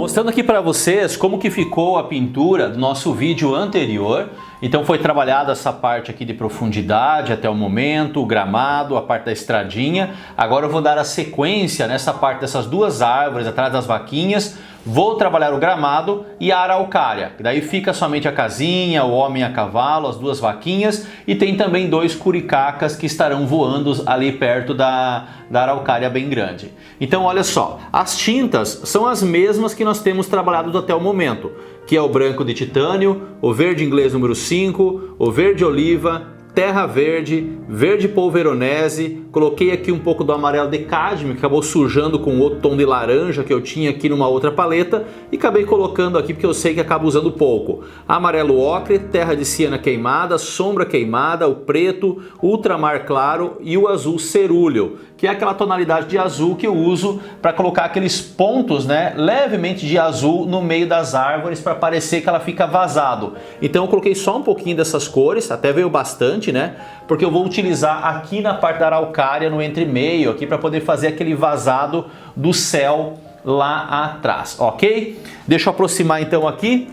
Mostrando aqui para vocês como que ficou a pintura do nosso vídeo anterior. Então foi trabalhada essa parte aqui de profundidade até o momento, o gramado, a parte da estradinha. Agora eu vou dar a sequência nessa parte dessas duas árvores atrás das vaquinhas. Vou trabalhar o gramado e a araucária. Daí fica somente a casinha, o homem a cavalo, as duas vaquinhas. E tem também dois curicacas que estarão voando ali perto da araucária bem grande. Então olha só, as tintas são as mesmas que nós temos trabalhado até o momento, que é o branco de titânio, o verde inglês número 5, o verde oliva, terra verde, verde polveronese, coloquei aqui um pouco do amarelo de cádmio, que acabou sujando com outro tom de laranja que eu tinha aqui numa outra paleta, e acabei colocando aqui porque eu sei que acabo usando pouco. Amarelo ocre, terra de siena queimada, sombra queimada, o preto, ultramar claro e o azul cerúleo, que é aquela tonalidade de azul que eu uso para colocar aqueles pontos, né, levemente de azul no meio das árvores para parecer que ela fica vazado. Então eu coloquei só um pouquinho dessas cores, até veio bastante, né? Porque eu vou utilizar aqui na parte da araucária, no entremeio aqui, para poder fazer aquele vazado do céu lá atrás, ok? Deixa eu aproximar então aqui,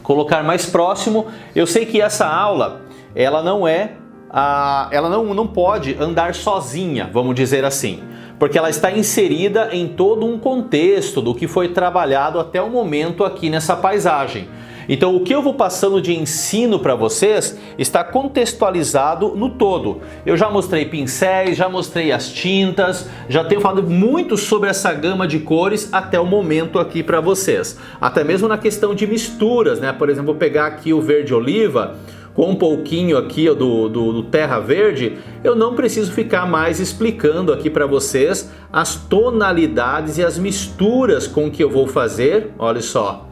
colocar mais próximo. Eu sei que essa aula, ela não pode andar sozinha, vamos dizer assim, porque ela está inserida em todo um contexto do que foi trabalhado até o momento aqui nessa paisagem. Então o que eu vou passando de ensino para vocês está contextualizado no todo. Eu já mostrei pincéis, já mostrei as tintas, já tenho falado muito sobre essa gama de cores até o momento aqui para vocês. Até mesmo na questão de misturas, né? Por exemplo, vou pegar aqui o verde oliva com um pouquinho aqui do terra verde, eu não preciso ficar mais explicando aqui para vocês as tonalidades e as misturas com que eu vou fazer, olha só.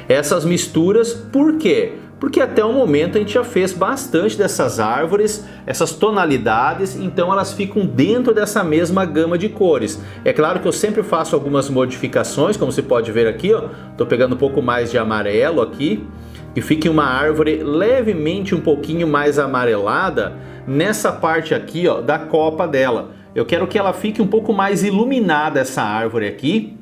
Essas misturas, por quê? Porque até o momento a gente já fez bastante dessas árvores, essas tonalidades, então elas ficam dentro dessa mesma gama de cores. É claro que eu sempre faço algumas modificações, como você pode ver aqui, ó, tô pegando um pouco mais de amarelo aqui, e fica uma árvore levemente um pouquinho mais amarelada nessa parte aqui, ó, da copa dela. Eu quero que ela fique um pouco mais iluminada, essa árvore aqui,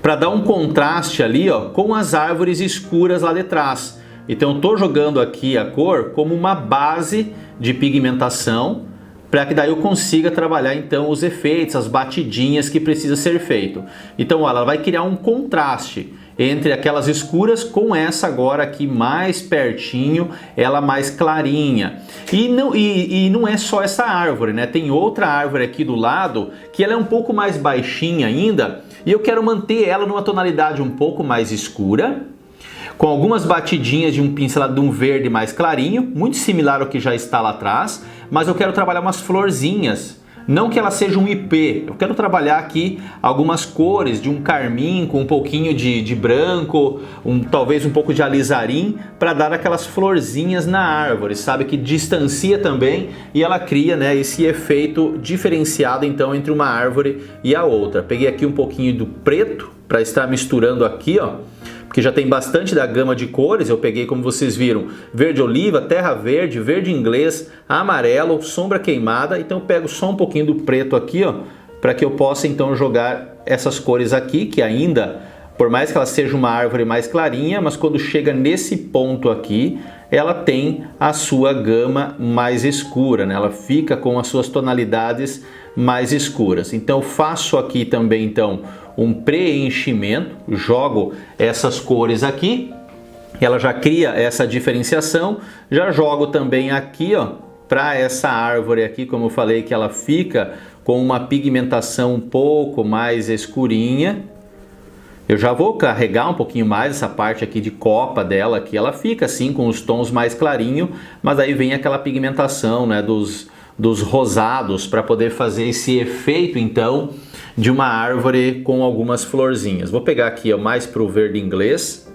para dar um contraste ali, ó, com as árvores escuras lá de trás. Então eu estou jogando aqui a cor como uma base de pigmentação, para que daí eu consiga trabalhar então os efeitos, as batidinhas que precisa ser feito. Então ó, ela vai criar um contraste entre aquelas escuras com essa agora aqui mais pertinho, ela mais clarinha. E não é só essa árvore, né? Tem outra árvore aqui do lado que ela é um pouco mais baixinha ainda, e eu quero manter ela numa tonalidade um pouco mais escura, com algumas batidinhas de um pincelado de um verde mais clarinho, muito similar ao que já está lá atrás, mas eu quero trabalhar umas florzinhas. Não que ela seja um IP, eu quero trabalhar aqui algumas cores de um carmim com um pouquinho de branco, talvez um pouco de alizarim, para dar aquelas florzinhas na árvore, sabe? Que distancia também e ela cria, né, esse efeito diferenciado então entre uma árvore e a outra. Peguei aqui um pouquinho do preto para estar misturando aqui, ó, porque já tem bastante da gama de cores. Eu peguei, como vocês viram, verde oliva, terra verde, verde inglês, amarelo, sombra queimada. Então eu pego só um pouquinho do preto aqui, ó, para que eu possa então jogar essas cores aqui, que ainda, por mais que ela seja uma árvore mais clarinha, mas quando chega nesse ponto aqui, ela tem a sua gama mais escura, né? Ela fica com as suas tonalidades mais escuras. Então eu faço aqui também então um preenchimento, jogo essas cores aqui, ela já cria essa diferenciação. Já jogo também aqui, ó, para essa árvore aqui, como eu falei, que ela fica com uma pigmentação um pouco mais escurinha. Eu já vou carregar um pouquinho mais essa parte aqui de copa dela, que ela fica assim com os tons mais clarinho, mas aí vem aquela pigmentação, né, dos rosados, para poder fazer esse efeito então de uma árvore com algumas florzinhas. Vou pegar aqui, ó, mais para o verde inglês.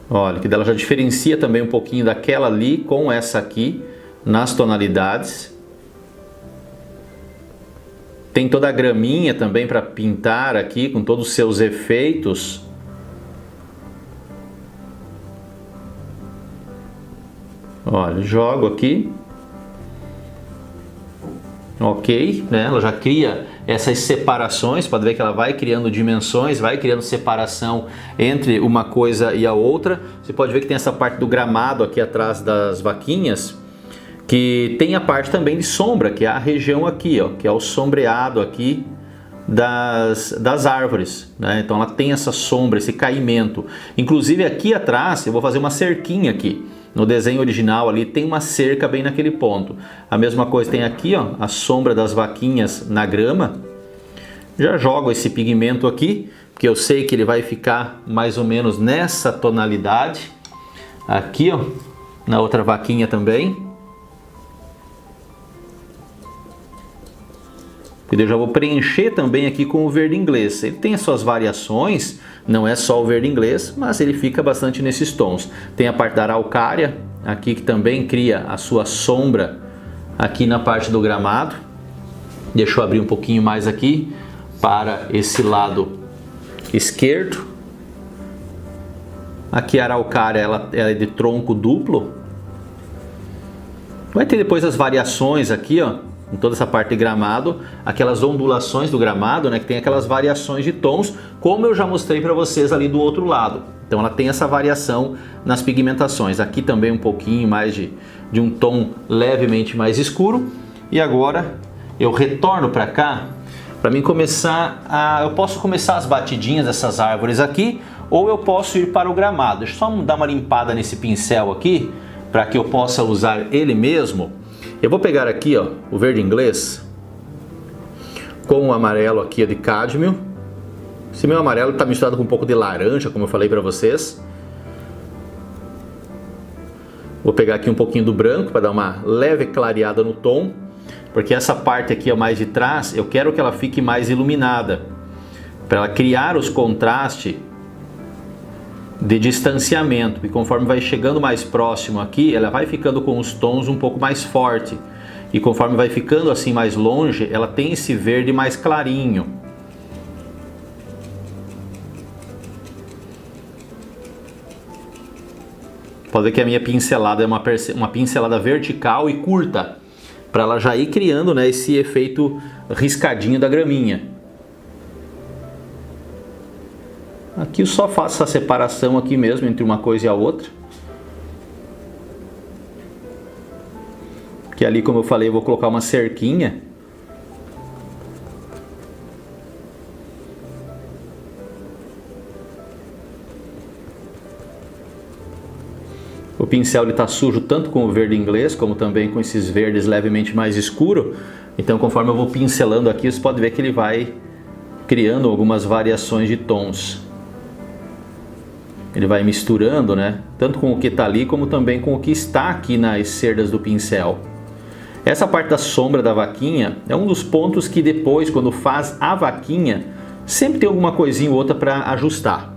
Olha, que dela já diferencia também um pouquinho daquela ali com essa aqui nas tonalidades. Tem toda a graminha também para pintar aqui com todos os seus efeitos. Olha, jogo aqui. Ok, né? Ela já cria essas separações, pode ver que ela vai criando dimensões, vai criando separação entre uma coisa e a outra. Você pode ver que tem essa parte do gramado aqui atrás das vaquinhas, que tem a parte também de sombra, que é a região aqui, ó, que é o sombreado aqui das árvores, né? Então ela tem essa sombra, esse caimento. Inclusive aqui atrás eu vou fazer uma cerquinha aqui. No desenho original ali tem uma cerca bem naquele ponto. A mesma coisa tem aqui, ó, a sombra das vaquinhas na grama. Já jogo esse pigmento aqui, porque eu sei que ele vai ficar mais ou menos nessa tonalidade. Aqui, ó, na outra vaquinha também. E eu já vou preencher também aqui com o verde inglês. Ele tem as suas variações, não é só o verde inglês, mas ele fica bastante nesses tons. Tem a parte da araucária, aqui que também cria a sua sombra aqui na parte do gramado. Deixa eu abrir um pouquinho mais aqui para esse lado esquerdo. Aqui a araucária ela é de tronco duplo. Vai ter depois as variações aqui, ó, em toda essa parte de gramado, aquelas ondulações do gramado, né, que tem aquelas variações de tons, como eu já mostrei para vocês ali do outro lado. Então ela tem essa variação nas pigmentações. Aqui também um pouquinho mais de um tom levemente mais escuro. E agora eu retorno para cá, para mim começar eu posso começar as batidinhas dessas árvores aqui, ou eu posso ir para o gramado. Deixa eu só dar uma limpada nesse pincel aqui, para que eu possa usar ele mesmo. Eu vou pegar aqui, ó, o verde inglês com o amarelo aqui de cádmio. Esse meu amarelo está misturado com um pouco de laranja, como eu falei para vocês. Vou pegar aqui um pouquinho do branco para dar uma leve clareada no tom, porque essa parte aqui, ó, mais de trás, eu quero que ela fique mais iluminada, para ela criar os contrastes de distanciamento, e conforme vai chegando mais próximo aqui, ela vai ficando com os tons um pouco mais forte, e conforme vai ficando assim mais longe, ela tem esse verde mais clarinho. Pode ver que a minha pincelada é uma pincelada vertical e curta, para ela já ir criando, né, esse efeito riscadinho da graminha. Aqui eu só faço essa separação aqui mesmo entre uma coisa e a outra. Que ali, como eu falei, eu vou colocar uma cerquinha. O pincel está sujo tanto com o verde inglês, como também com esses verdes levemente mais escuros. Então, conforme eu vou pincelando aqui, você pode ver que ele vai criando algumas variações de tons. Ele vai misturando, né, tanto com o que está ali, como também com o que está aqui nas cerdas do pincel. Essa parte da sombra da vaquinha é um dos pontos que depois, quando faz a vaquinha, sempre tem alguma coisinha ou outra para ajustar.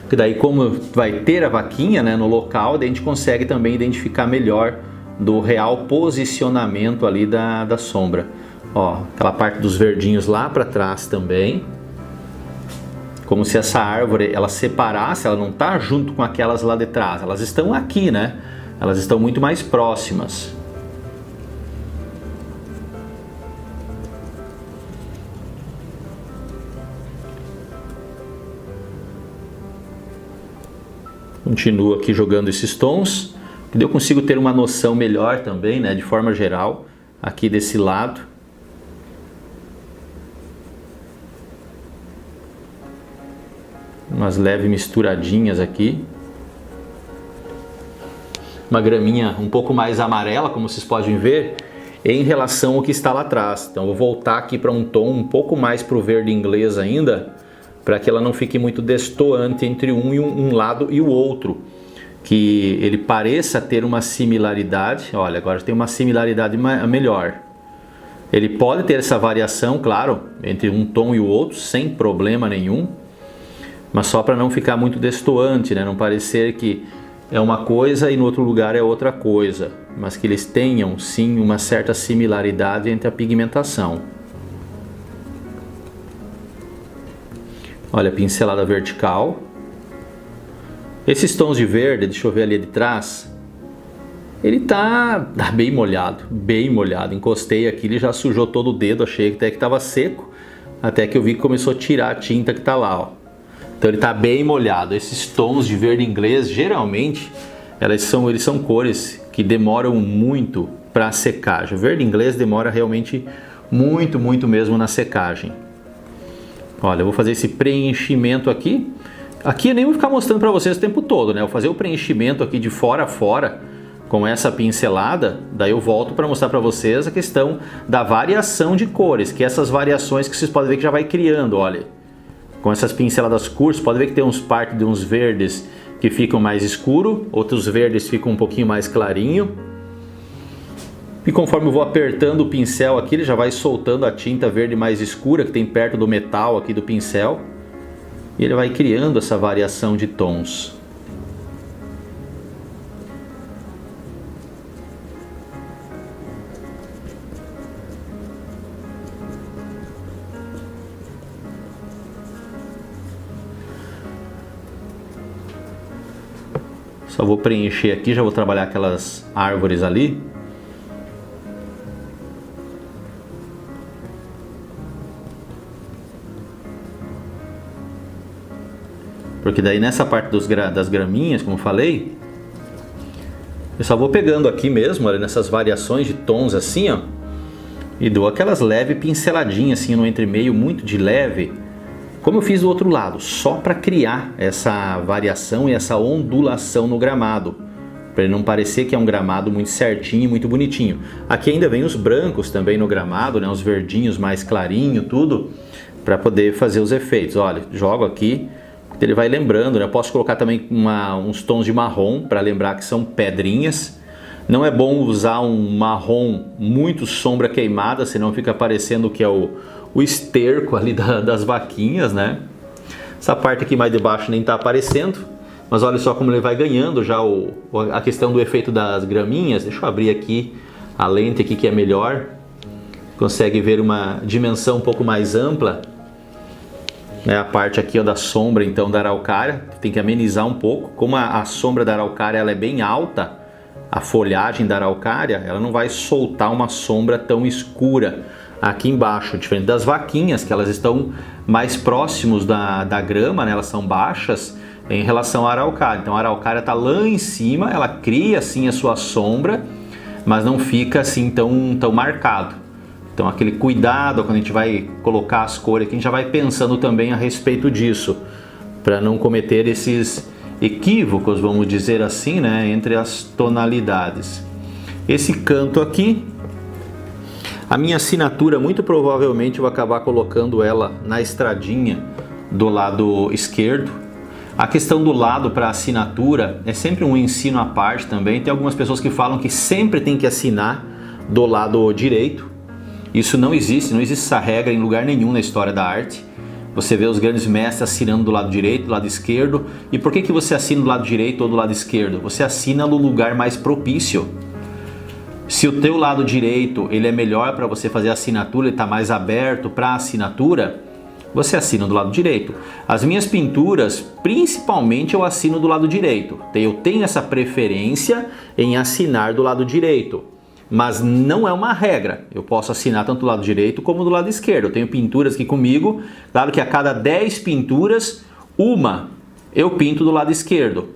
Porque daí, como vai ter a vaquinha, né, no local, daí a gente consegue também identificar melhor do real posicionamento ali da sombra. Ó, aquela parte dos verdinhos lá para trás também. Como se essa árvore ela separasse, ela não está junto com aquelas lá de trás, elas estão aqui, né? Elas estão muito mais próximas. Continuo aqui jogando esses tons, que eu consigo ter uma noção melhor também, né, de forma geral, aqui desse lado. Umas leves misturadinhas aqui. Uma graminha um pouco mais amarela, como vocês podem ver, em relação ao que está lá atrás. Então eu vou voltar aqui para um tom um pouco mais para o verde inglês ainda, para que ela não fique muito destoante entre um lado e o outro. Que ele pareça ter uma similaridade. Olha, agora tem uma similaridade melhor. Ele pode ter essa variação, claro, entre um tom e o outro, sem problema nenhum. Mas só para não ficar muito destoante, né? Não parecer que é uma coisa e no outro lugar é outra coisa, mas que eles tenham sim uma certa similaridade entre a pigmentação. Olha, pincelada vertical. Esses tons de verde, deixa eu ver ali de trás, Ele tá bem molhado, bem molhado. Encostei aqui, ele já sujou todo o dedo, achei até que estava seco, até que eu vi que começou a tirar a tinta que tá lá, ó. Então ele tá bem molhado. Esses tons de verde inglês, geralmente, eles são cores que demoram muito para secagem. O verde inglês demora realmente muito, muito mesmo na secagem. Olha, eu vou fazer esse preenchimento aqui. Aqui eu nem vou ficar mostrando para vocês o tempo todo, né? Eu vou fazer o preenchimento aqui de fora a fora com essa pincelada, daí eu volto para mostrar para vocês a questão da variação de cores, que essas variações que vocês podem ver que já vai criando, olha. Com essas pinceladas curtas, pode ver que tem parte de uns verdes que ficam mais escuro, outros verdes ficam um pouquinho mais clarinho. E conforme eu vou apertando o pincel aqui, ele já vai soltando a tinta verde mais escura que tem perto do metal aqui do pincel. E ele vai criando essa variação de tons. Só vou preencher aqui, já vou trabalhar aquelas árvores ali. Porque daí nessa parte das graminhas, como eu falei, eu só vou pegando aqui mesmo, olha, nessas variações de tons assim, ó. E dou aquelas leves pinceladinhas assim no entremeio, muito de leve. Como eu fiz do outro lado, só para criar essa variação e essa ondulação no gramado. Para ele não parecer que é um gramado muito certinho e muito bonitinho. Aqui ainda vem os brancos também no gramado, né? Os verdinhos mais clarinho, tudo. Para poder fazer os efeitos. Olha, jogo aqui, ele vai lembrando, né? Eu posso colocar também uns tons de marrom para lembrar que são pedrinhas. Não é bom usar um marrom muito sombra queimada, senão fica parecendo que é o esterco ali das vaquinhas, né? Essa parte aqui mais de baixo nem tá aparecendo, mas olha só como ele vai ganhando já a questão do efeito das graminhas. Deixa eu abrir aqui a lente aqui que é melhor. Consegue ver uma dimensão um pouco mais ampla, né? A parte aqui, ó, da sombra então da araucária, tem que amenizar um pouco. Como a sombra da araucária ela é bem alta, a folhagem da araucária, ela não vai soltar uma sombra tão escura aqui embaixo, diferente das vaquinhas, que elas estão mais próximos da grama, né? Elas são baixas em relação à araucária. Então a araucária está lá em cima, ela cria assim a sua sombra, mas não fica assim tão marcado. Então aquele cuidado quando a gente vai colocar as cores aqui, a gente já vai pensando também a respeito disso, para não cometer esses equívocos, vamos dizer assim, né, entre as tonalidades. Esse canto aqui, a minha assinatura, muito provavelmente eu vou acabar colocando ela na estradinha do lado esquerdo. A questão do lado para assinatura é sempre um ensino à parte também. Tem algumas pessoas que falam que sempre tem que assinar do lado direito. Isso não existe essa regra em lugar nenhum na história da arte. Você vê os grandes mestres assinando do lado direito, do lado esquerdo. E por que você assina do lado direito ou do lado esquerdo? Você assina no lugar mais propício. Se o teu lado direito ele é melhor para você fazer a assinatura, ele está mais aberto para a assinatura, você assina do lado direito. As minhas pinturas, principalmente, eu assino do lado direito. Eu tenho essa preferência em assinar do lado direito. Mas não é uma regra, eu posso assinar tanto do lado direito como do lado esquerdo. Eu tenho pinturas aqui comigo, claro que a cada 10 pinturas, uma eu pinto do lado esquerdo,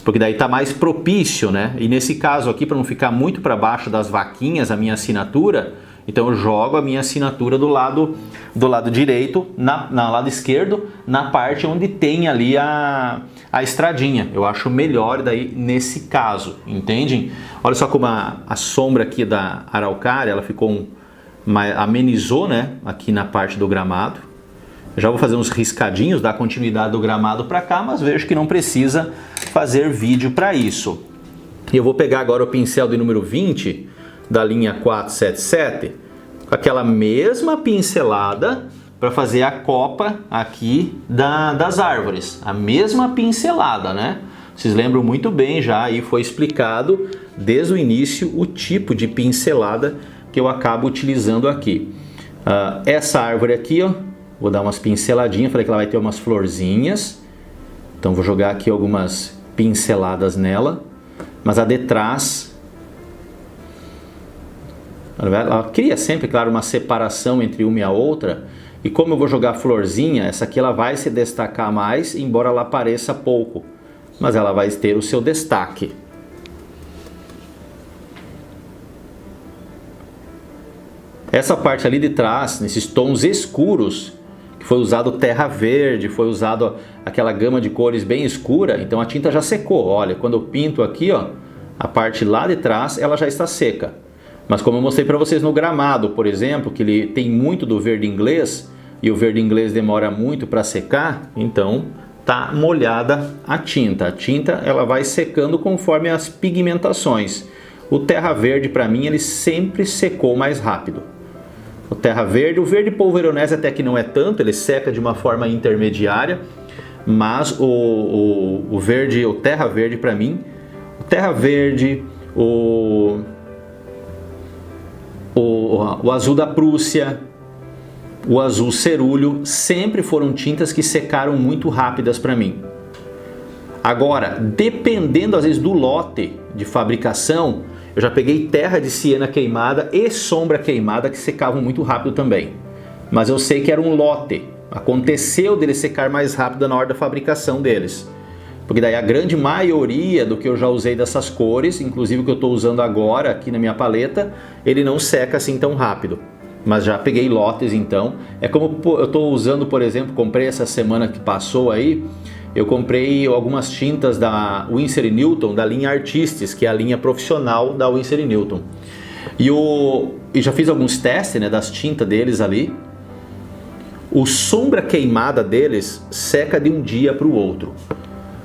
porque daí está mais propício, né? E nesse caso aqui, para não ficar muito para baixo das vaquinhas a minha assinatura, então eu jogo a minha assinatura do lado direito, na lado esquerdo, na parte onde tem ali a estradinha. Eu acho melhor daí nesse caso, entendem? Olha só como a sombra aqui da araucária, ela ficou amenizou, né? Aqui na parte do gramado. Eu já vou fazer uns riscadinhos, dar continuidade do gramado para cá, mas vejo que não precisa fazer vídeo para isso. E eu vou pegar agora o pincel de número 20, da linha 477, com aquela mesma pincelada para fazer a copa aqui das árvores. A mesma pincelada, né? Vocês lembram muito bem já, aí foi explicado desde o início o tipo de pincelada que eu acabo utilizando aqui. Essa árvore aqui, ó, vou dar umas pinceladinhas, falei que ela vai ter umas florzinhas, então vou jogar aqui algumas pinceladas nela. Mas a de trás, ela cria sempre, claro, uma separação entre uma e a outra. E como eu vou jogar florzinha, essa aqui ela vai se destacar mais, embora ela pareça pouco. Mas ela vai ter o seu destaque. Essa parte ali de trás, nesses tons escuros, que foi usado terra verde, foi usado aquela gama de cores bem escura, então a tinta já secou. Olha, quando eu pinto aqui, ó, a parte lá de trás, ela já está seca. Mas como eu mostrei para vocês no gramado, por exemplo, que ele tem muito do verde inglês, e o verde inglês demora muito para secar, então tá molhada a tinta. A tinta ela vai secando conforme as pigmentações. O terra verde para mim ele sempre secou mais rápido. O terra verde, o verde polveronese até que não é tanto, ele seca de uma forma intermediária, mas o verde, o terra verde para mim, o terra verde, o azul da Prússia, o azul cerúleo, sempre foram tintas que secaram muito rápidas para mim. Agora, dependendo às vezes do lote de fabricação, eu já peguei terra de siena queimada e sombra queimada que secavam muito rápido também. Mas eu sei que era um lote. Aconteceu dele secar mais rápido na hora da fabricação deles. Porque daí a grande maioria do que eu já usei dessas cores, inclusive o que eu estou usando agora aqui na minha paleta, ele não seca assim tão rápido. Mas já peguei lotes então. É como eu estou usando, por exemplo, comprei essa semana que passou aí, eu comprei algumas tintas da Winsor & Newton, da linha Artistes, que é a linha profissional da Winsor & Newton. E já fiz alguns testes, né, das tintas deles ali. O sombra queimada deles seca de um dia para o outro.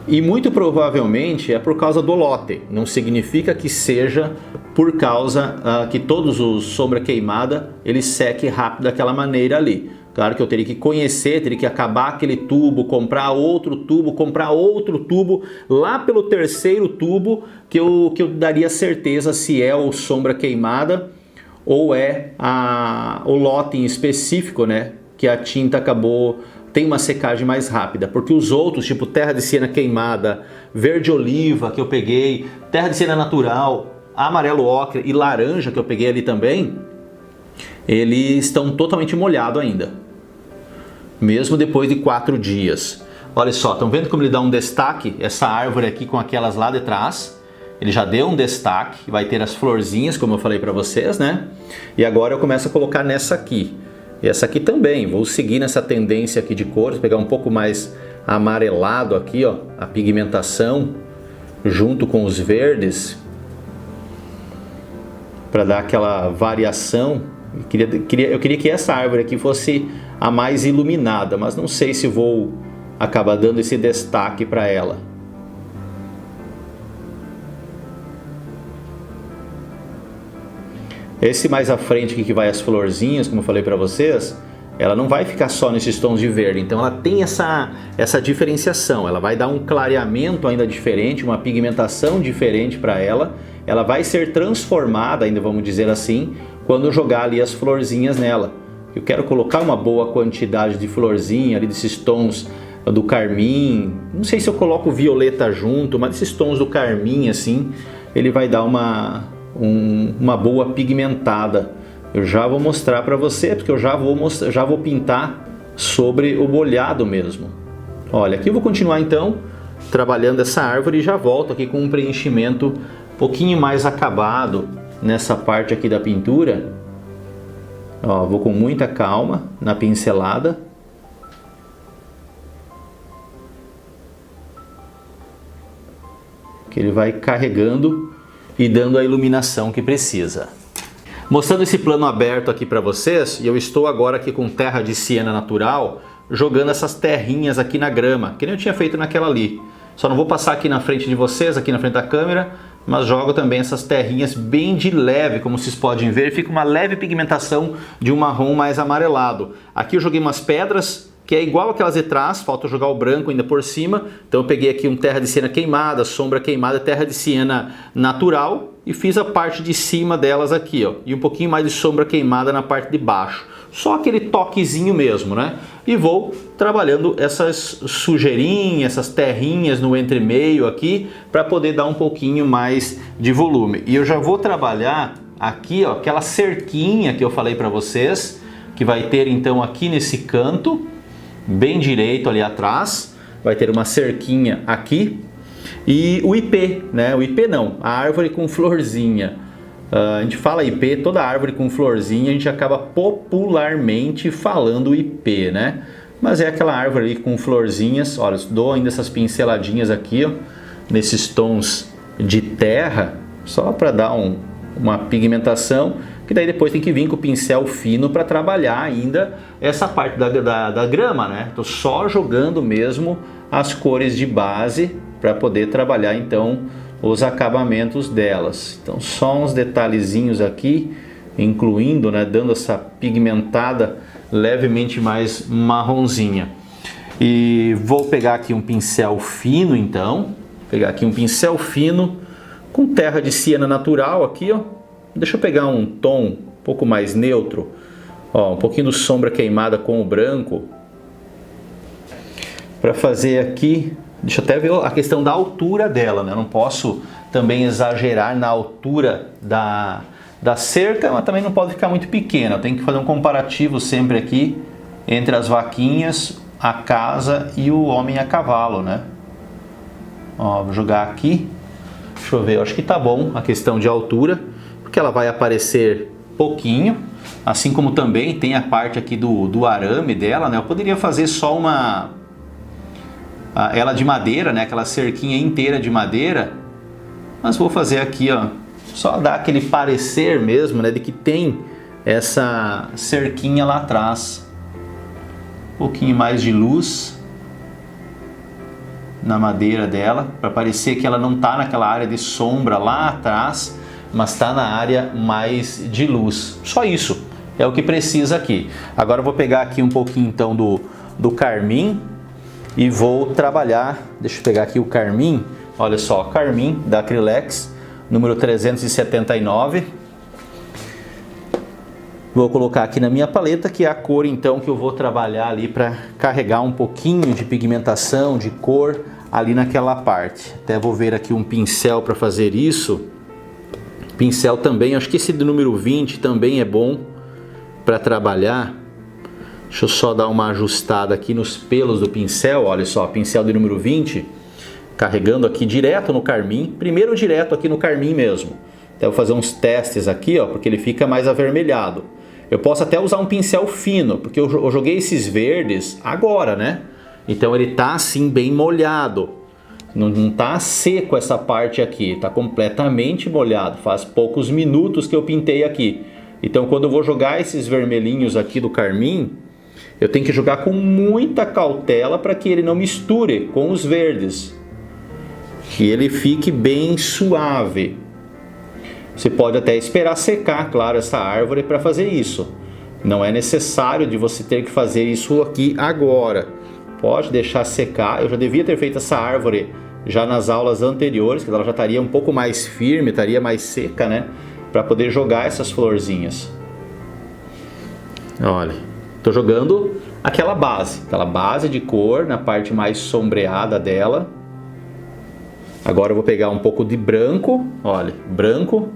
E muito provavelmente é por causa do lote. Não significa que seja por causa que todos os sombra queimada ele seque rápido daquela maneira ali. Claro que eu teria que conhecer, teria que acabar aquele tubo, comprar outro tubo, lá pelo terceiro tubo que eu daria certeza se é o sombra queimada ou é o lote em específico, né, que a tinta acabou, tem uma secagem mais rápida, porque os outros, tipo terra de siena queimada, verde oliva que eu peguei, terra de siena natural, amarelo ocre e laranja que eu peguei ali também, eles estão totalmente molhados ainda, mesmo depois de 4 dias. Olha só, estão vendo como ele dá um destaque? Essa árvore aqui com aquelas lá de trás, ele já deu um destaque, vai ter as florzinhas, como eu falei para vocês, né? E agora eu começo a colocar nessa aqui. E essa aqui também, vou seguir nessa tendência aqui de cores, pegar um pouco mais amarelado aqui, ó, a pigmentação, junto com os verdes, para dar aquela variação. Eu queria que essa árvore aqui fosse a mais iluminada, mas não sei se vou acabar dando esse destaque para ela. Esse mais à frente aqui que vai as florzinhas, como eu falei para vocês, ela não vai ficar só nesses tons de verde, então ela tem essa diferenciação, ela vai dar um clareamento ainda diferente, uma pigmentação diferente para ela, ela vai ser transformada, ainda vamos dizer assim, quando eu jogar ali as florzinhas nela. Eu quero colocar uma boa quantidade de florzinha ali, desses tons do carmim, não sei se eu coloco violeta junto, mas esses tons do carmim assim, ele vai dar uma boa pigmentada. Eu já vou mostrar para você, porque eu já vou pintar sobre o molhado mesmo. Olha, aqui eu vou continuar então trabalhando essa árvore e já volto aqui com um preenchimento um pouquinho mais acabado nessa parte aqui da pintura. Ó, vou com muita calma na pincelada. Que ele vai carregando e dando a iluminação que precisa. Mostrando esse plano aberto aqui para vocês, e eu estou agora aqui com terra de siena natural, jogando essas terrinhas aqui na grama, que nem eu tinha feito naquela ali. Só não vou passar aqui na frente de vocês, aqui na frente da câmera, mas jogo também essas terrinhas bem de leve, como vocês podem ver, fica uma leve pigmentação de um marrom mais amarelado. Aqui eu joguei umas pedras que é igual aquelas detrás, falta jogar o branco ainda por cima. Então eu peguei aqui um terra de siena queimada, sombra queimada, terra de siena natural e fiz a parte de cima delas aqui, ó, e um pouquinho mais de sombra queimada na parte de baixo. Só aquele toquezinho mesmo, né? E vou trabalhando essas sujeirinhas, essas terrinhas no entremeio aqui, para poder dar um pouquinho mais de volume. E eu já vou trabalhar aqui, ó, aquela cerquinha que eu falei para vocês, que vai ter então aqui nesse canto, bem direito ali atrás, vai ter uma cerquinha aqui. E o ipê, né? O ipê não, a árvore com florzinha. A gente fala ipê, toda árvore com florzinha, a gente acaba popularmente falando ipê, né? Mas é aquela árvore ali com florzinhas. Olha, dou ainda essas pinceladinhas aqui, ó, nesses tons de terra, só para dar uma pigmentação, que daí depois tem que vir com o pincel fino para trabalhar ainda essa parte da grama, né? Tô só jogando mesmo as cores de base para poder trabalhar então os acabamentos delas. Então só uns detalhezinhos aqui, incluindo, né, dando essa pigmentada levemente mais marronzinha. E vou pegar aqui um pincel fino então, pegar aqui um pincel fino com terra de siena natural aqui, ó. Deixa eu pegar um tom um pouco mais neutro, ó, um pouquinho de sombra queimada com o branco, para fazer aqui. Deixa eu até ver a questão da altura dela, né? Eu não posso também exagerar na altura da cerca, mas também não pode ficar muito pequena. Eu tenho que fazer um comparativo sempre aqui entre as vaquinhas, a casa e o homem a cavalo, né? Ó, vou jogar aqui. Deixa eu ver, eu acho que tá bom a questão de altura, porque ela vai aparecer pouquinho, assim como também tem a parte aqui do arame dela, né? Eu poderia fazer só ela de madeira, né? Aquela cerquinha inteira de madeira, mas vou fazer aqui, ó, só dar aquele parecer mesmo, né? De que tem essa cerquinha lá atrás, um pouquinho mais de luz na madeira dela, para parecer que ela não tá naquela área de sombra lá atrás, mas está na área mais de luz. Só isso é o que precisa aqui. Agora eu vou pegar aqui um pouquinho então do carmim e vou trabalhar. Deixa eu pegar aqui o carmim. Olha só, carmim da Acrylex, número 379. Vou colocar aqui na minha paleta, que é a cor então que eu vou trabalhar ali para carregar um pouquinho de pigmentação, de cor ali naquela parte. Até vou ver aqui um pincel para fazer isso. Pincel também, acho que esse do número 20 também é bom para trabalhar. Deixa eu só dar uma ajustada aqui nos pelos do pincel. Olha só, pincel de número 20, carregando aqui direto no carmim. Primeiro direto aqui no carmim mesmo. Até vou fazer uns testes aqui, ó, porque ele fica mais avermelhado. Eu posso até usar um pincel fino, porque eu joguei esses verdes agora, né? Então ele tá assim bem molhado. Não tá seco essa parte aqui, tá completamente molhado. Faz poucos minutos que eu pintei aqui. Então quando eu vou jogar esses vermelhinhos aqui do carmim, eu tenho que jogar com muita cautela para que ele não misture com os verdes, que ele fique bem suave. Você pode até esperar secar, claro, essa árvore para fazer isso. Não é necessário de você ter que fazer isso aqui agora. Pode deixar secar. Eu já devia ter feito essa árvore já nas aulas anteriores, que ela já estaria um pouco mais firme, estaria mais seca, né? Para poder jogar essas florzinhas. Olha, estou jogando aquela base de cor na parte mais sombreada dela. Agora eu vou pegar um pouco de branco, olha, branco,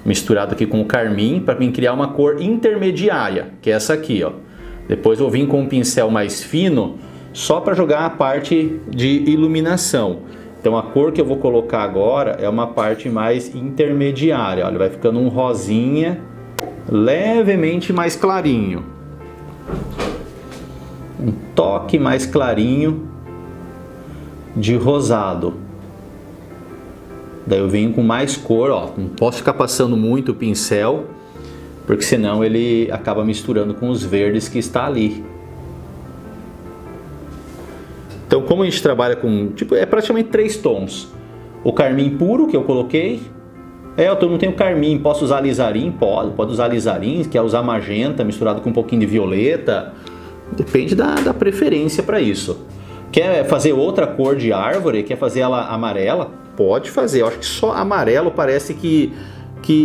misturado aqui com o carmim, para mim criar uma cor intermediária, que é essa aqui, ó. Depois eu vou vir com um pincel mais fino, só para jogar a parte de iluminação. Então a cor que eu vou colocar agora é uma parte mais intermediária. Olha, vai ficando um rosinha levemente mais clarinho. Um toque mais clarinho de rosado. Daí eu venho com mais cor, ó. Não posso ficar passando muito o pincel, porque senão ele acaba misturando com os verdes que está ali. Então, como a gente trabalha com, tipo, é praticamente 3 tons. O carmim puro que eu coloquei. Eu não tenho carmim, posso usar alizarim? Pode usar alizarim, quer usar magenta misturado com um pouquinho de violeta. Depende da preferência para isso. Quer fazer outra cor de árvore? Quer fazer ela amarela? Pode fazer. Eu acho que só amarelo parece que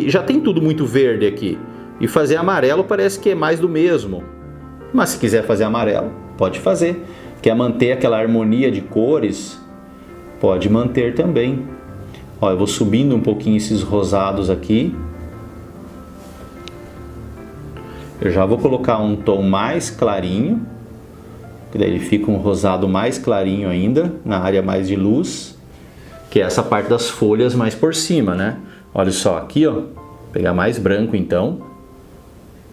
já tem tudo muito verde aqui. E fazer amarelo parece que é mais do mesmo. Mas se quiser fazer amarelo, pode fazer. Quer manter aquela harmonia de cores? Pode manter também. Ó, eu vou subindo um pouquinho esses rosados aqui. Eu já vou colocar um tom mais clarinho, que daí ele fica um rosado mais clarinho ainda, na área mais de luz, que é essa parte das folhas mais por cima, né? Olha só, aqui ó, vou pegar mais branco então,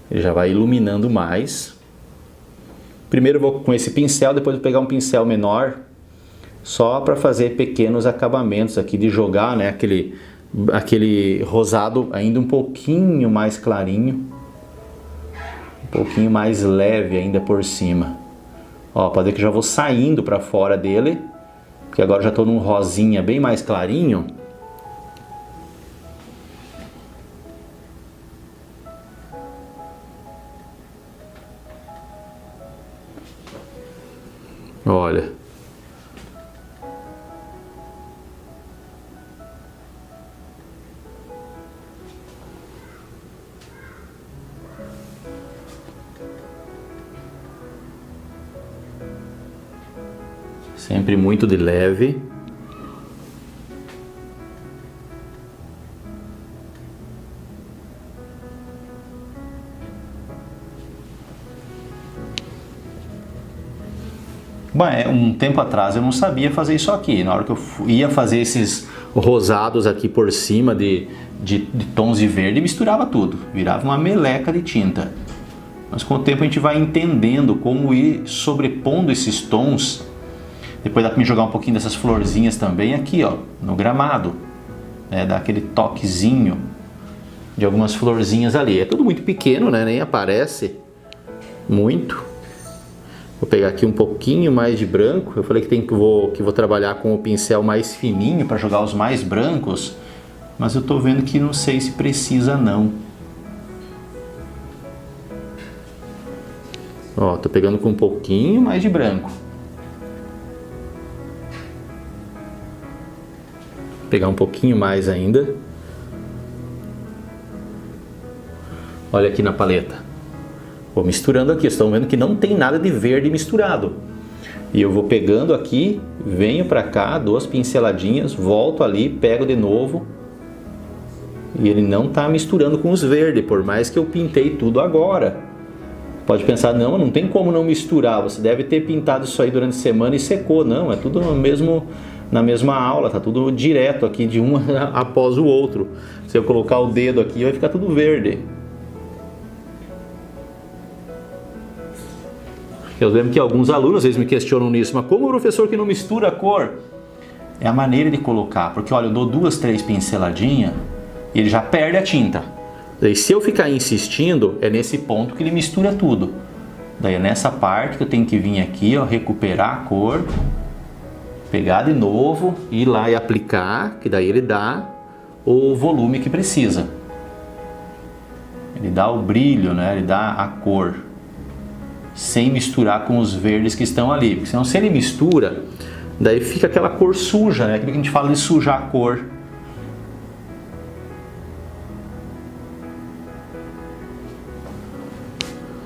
ele já vai iluminando mais. Primeiro eu vou com esse pincel, depois eu vou pegar um pincel menor, só para fazer pequenos acabamentos aqui, de jogar, né, aquele rosado ainda um pouquinho mais clarinho. Um pouquinho mais leve ainda por cima. Ó, pode ver que já vou saindo para fora dele, porque agora já estou num rosinha bem mais clarinho. Olha. Sempre muito de leve. Bom, um tempo atrás eu não sabia fazer isso aqui. Na hora que eu ia fazer esses rosados aqui por cima de tons de verde, misturava tudo. Virava uma meleca de tinta. Mas com o tempo a gente vai entendendo como ir sobrepondo esses tons. Depois dá para me jogar um pouquinho dessas florzinhas também aqui, ó, no gramado. Dá aquele toquezinho de algumas florzinhas ali. É tudo muito pequeno, né? Nem aparece muito. Vou pegar aqui um pouquinho mais de branco. Eu falei que vou trabalhar com o pincel mais fininho para jogar os mais brancos. Mas eu tô vendo que não sei se precisa não. Ó, tô pegando com um pouquinho mais de branco. Pegar um pouquinho mais ainda. Olha aqui na paleta. Vou misturando aqui. Vocês estão vendo que não tem nada de verde misturado. E eu vou pegando aqui, venho pra cá, dou as pinceladinhas, volto ali, pego de novo. E ele não tá misturando com os verdes, por mais que eu pintei tudo agora. Pode pensar, não tem como não misturar. Você deve ter pintado isso aí durante a semana e secou. Não, é tudo na mesma aula, tá tudo direto aqui, de um após o outro. Se eu colocar o dedo aqui, vai ficar tudo verde. Eu lembro que alguns alunos às vezes me questionam nisso, mas como o professor que não mistura a cor? É a maneira de colocar, porque olha, eu dou 2, 3 pinceladinhas e ele já perde a tinta. Daí se eu ficar insistindo, é nesse ponto que ele mistura tudo. Daí é nessa parte que eu tenho que vir aqui, ó, recuperar a cor, pegar de novo, ir lá e aplicar, que daí ele dá o volume que precisa. Ele dá o brilho, né? Ele dá a cor, sem misturar com os verdes que estão ali. Porque senão se ele mistura, daí fica aquela cor suja, né? Aquilo que a gente fala de sujar a cor.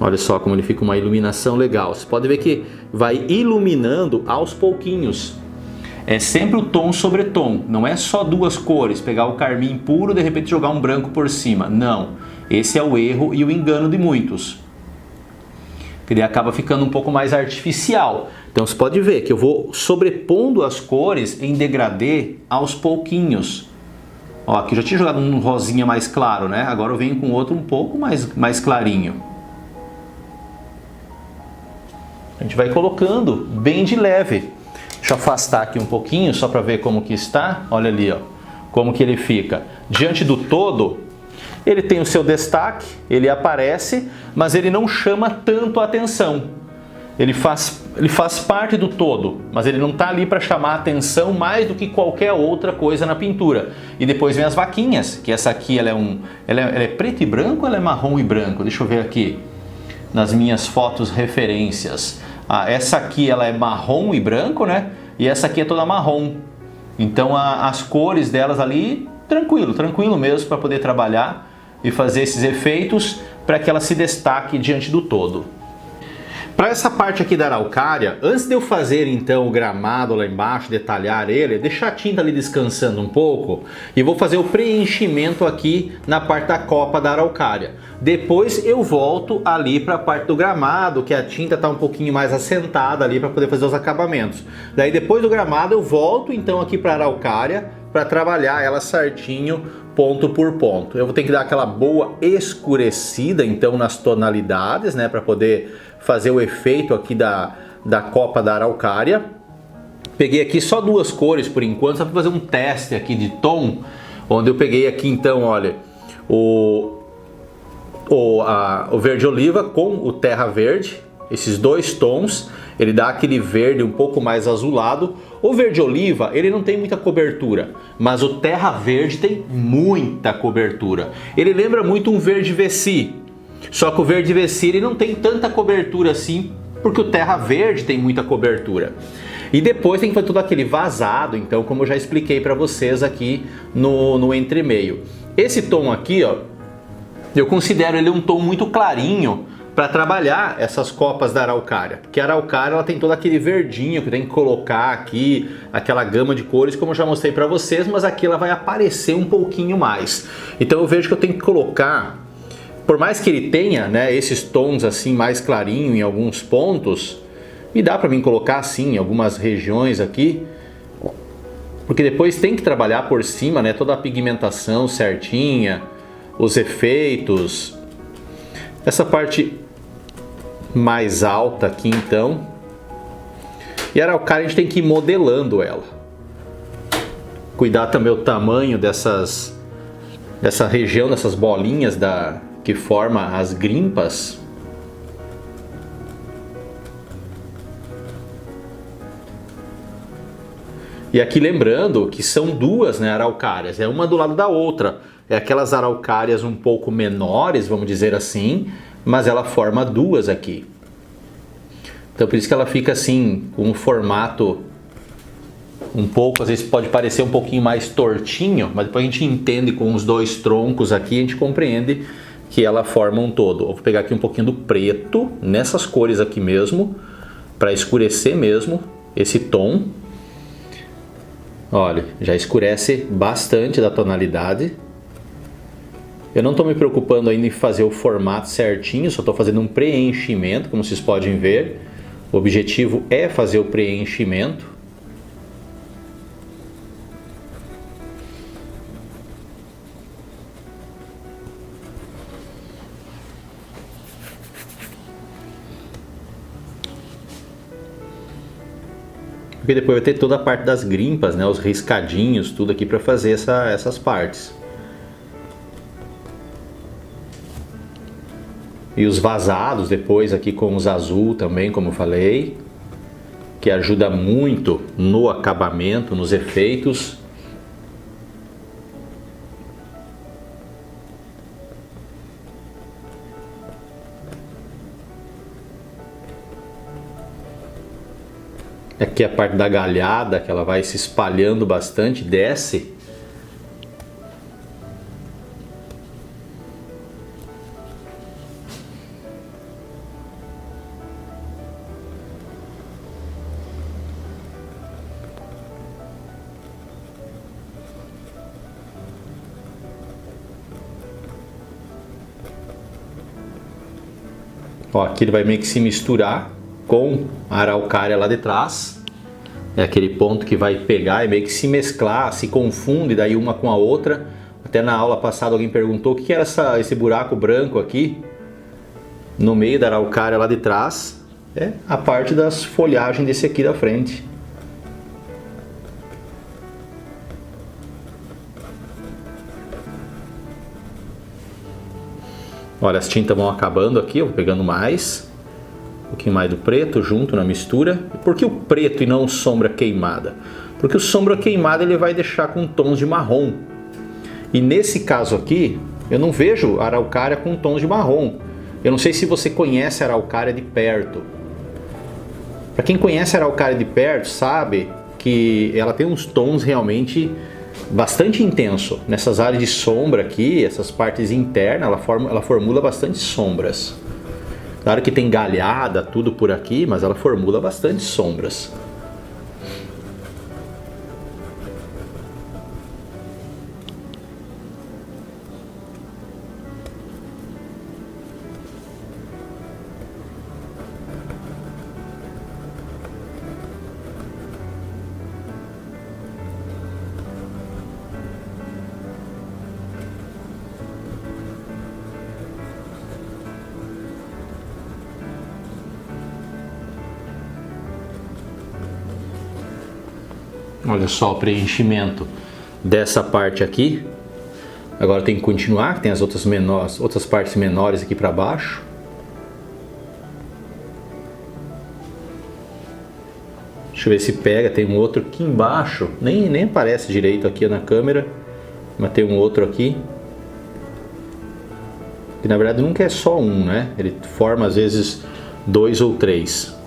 Olha só como ele fica uma iluminação legal. Você pode ver que vai iluminando aos pouquinhos. É sempre o tom sobre tom. Não é só 2 cores, pegar o carmim puro e de repente jogar um branco por cima. Não. Esse é o erro e o engano de muitos. Ele acaba ficando um pouco mais artificial. Então você pode ver que eu vou sobrepondo as cores em degradê aos pouquinhos. Ó, aqui eu já tinha jogado um rosinha mais claro, né? Agora eu venho com outro um pouco mais clarinho. A gente vai colocando bem de leve. Deixa eu afastar aqui um pouquinho só para ver como que está. Olha ali, ó, como que ele fica. Diante do todo, ele tem o seu destaque, ele aparece, mas ele não chama tanto a atenção. Ele faz parte do todo, mas ele não está ali para chamar a atenção mais do que qualquer outra coisa na pintura. E depois vem as vaquinhas, que essa aqui ela é preto e branco ou ela é marrom e branco? Deixa eu ver aqui. nas minhas fotos referências. Essa aqui ela é marrom e branco, né? E essa aqui é toda marrom. Então as cores delas ali, tranquilo mesmo para poder trabalhar e fazer esses efeitos para que ela se destaque diante do todo. Para essa parte aqui da araucária, antes de eu fazer então o gramado lá embaixo, detalhar ele, deixar a tinta ali descansando um pouco e vou fazer o preenchimento aqui na parte da copa da araucária. Depois eu volto ali para a parte do gramado, que a tinta está um pouquinho mais assentada ali para poder fazer os acabamentos. Daí depois do gramado eu volto então aqui para a araucária para trabalhar ela certinho, ponto por ponto. Eu vou ter que dar aquela boa escurecida então nas tonalidades, né, para poder fazer o efeito aqui da copa da araucária. Peguei aqui só duas cores por enquanto, só para fazer um teste aqui de tom, onde eu peguei aqui então, olha, o verde oliva com o terra verde, esses dois tons, ele dá aquele verde um pouco mais azulado. O verde oliva, ele não tem muita cobertura, mas o terra verde tem muita cobertura. Ele lembra muito um verde Vessi, só que o verde Vessi ele não tem tanta cobertura assim, porque o terra verde tem muita cobertura. E depois tem que fazer todo aquele vazado, então, como eu já expliquei para vocês aqui no entremeio. Esse tom aqui, ó, eu considero ele um tom muito clarinho para trabalhar essas copas da araucária, porque a araucária ela tem todo aquele verdinho que tem que colocar aqui, aquela gama de cores, como eu já mostrei para vocês, mas aqui ela vai aparecer um pouquinho mais. Então eu vejo que eu tenho que colocar, por mais que ele tenha, né, esses tons assim mais clarinho em alguns pontos, e dá para mim colocar assim em algumas regiões aqui, porque depois tem que trabalhar por cima, né, toda a pigmentação certinha, os efeitos. Essa parte mais alta aqui então, e a araucária a gente tem que ir modelando ela. Cuidar também o tamanho dessa região, dessas bolinhas que forma as grimpas. E aqui lembrando que são duas, né, araucárias, é uma do lado da outra. É aquelas araucárias um pouco menores, vamos dizer assim, mas ela forma duas aqui. Então por isso que ela fica assim, com um formato um pouco, às vezes pode parecer um pouquinho mais tortinho, mas depois a gente entende com os dois troncos aqui, a gente compreende que ela forma um todo. Eu vou pegar aqui um pouquinho do preto, nessas cores aqui mesmo, para escurecer mesmo esse tom. Olha, já escurece bastante da tonalidade. Eu não estou me preocupando ainda em fazer o formato certinho, só estou fazendo um preenchimento, como vocês podem ver. O objetivo é fazer o preenchimento. Porque depois vai ter toda a parte das grimpas, né, os riscadinhos, tudo aqui para fazer essas partes. E os vazados depois aqui com os azul também, como eu falei, que ajuda muito no acabamento, nos efeitos. Aqui a parte da galhada, que ela vai se espalhando bastante, desce. Ó, aqui ele vai meio que se misturar com a araucária lá de trás. É aquele ponto que vai pegar e meio que se mesclar, se confunde daí uma com a outra. Até na aula passada alguém perguntou o que era esse buraco branco aqui no meio da araucária lá de trás. É a parte das folhagens desse aqui da frente. Olha, as tintas vão acabando aqui, eu vou pegando mais. Um pouquinho mais do preto junto na mistura. Por que o preto e não sombra queimada? Porque o sombra queimada ele vai deixar com tons de marrom. E nesse caso aqui, eu não vejo araucária com tons de marrom. Eu não sei se você conhece a araucária de perto. Para quem conhece a araucária de perto, sabe que ela tem uns tons realmente bastante intenso. Nessas áreas de sombra aqui, essas partes internas, ela formula bastante sombras. Claro que tem galhada, tudo por aqui, mas ela formula bastante sombras. Olha só o preenchimento dessa parte aqui. Agora tem que continuar, que tem as outras partes menores aqui para baixo. Deixa eu ver se pega, tem um outro aqui embaixo. Nem aparece direito aqui na câmera, mas tem um outro aqui. Que na verdade nunca é só um, né? Ele forma às vezes 2 ou 3.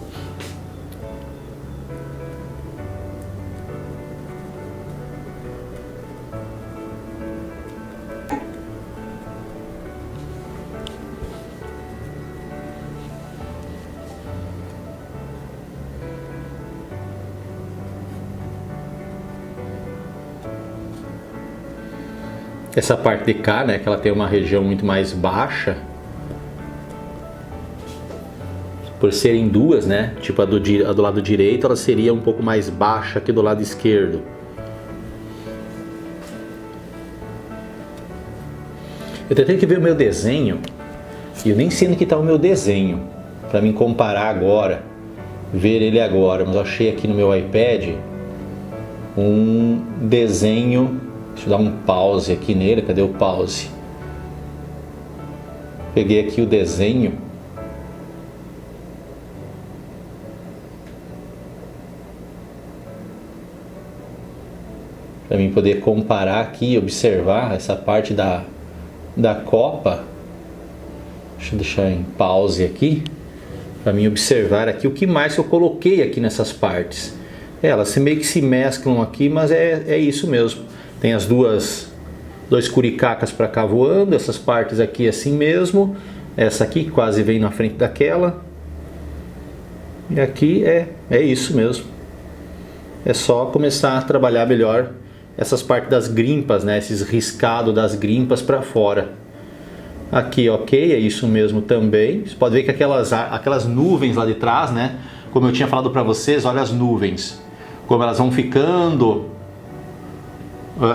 Essa parte de cá, né, que ela tem uma região muito mais baixa, por serem duas, né, tipo a do lado direito, ela seria um pouco mais baixa que do lado esquerdo. Eu tentei que ver o meu desenho e eu nem sei no que está o meu desenho para mim comparar agora, ver ele agora, mas eu achei aqui no meu iPad um desenho. Deixa eu dar um pause aqui nele, cadê o pause? Peguei aqui o desenho. Para mim poder comparar aqui, observar essa parte da copa. Deixa eu deixar em pause aqui. Para mim observar aqui o que mais eu coloquei aqui nessas partes. Elas meio que se mesclam aqui, mas é isso mesmo. Tem as dois curicacas para cá voando, essas partes aqui assim mesmo. Essa aqui quase vem na frente daquela. E aqui é isso mesmo. É só começar a trabalhar melhor essas partes das grimpas, né? Esses riscados das grimpas para fora. Aqui, ok, é isso mesmo também. Você pode ver que aquelas nuvens lá de trás, né? Como eu tinha falado para vocês, olha as nuvens. Como elas vão ficando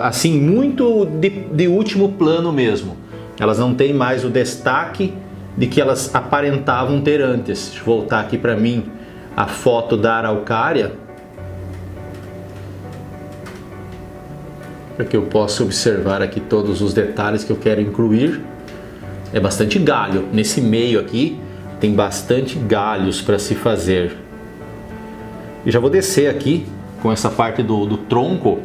assim, muito de último plano mesmo. Elas não têm mais o destaque de que elas aparentavam ter antes. Deixa eu voltar aqui para mim a foto da araucária, para que eu possa observar aqui todos os detalhes que eu quero incluir. É bastante galho. Nesse meio aqui tem bastante galhos para se fazer. E já vou descer aqui com essa parte do tronco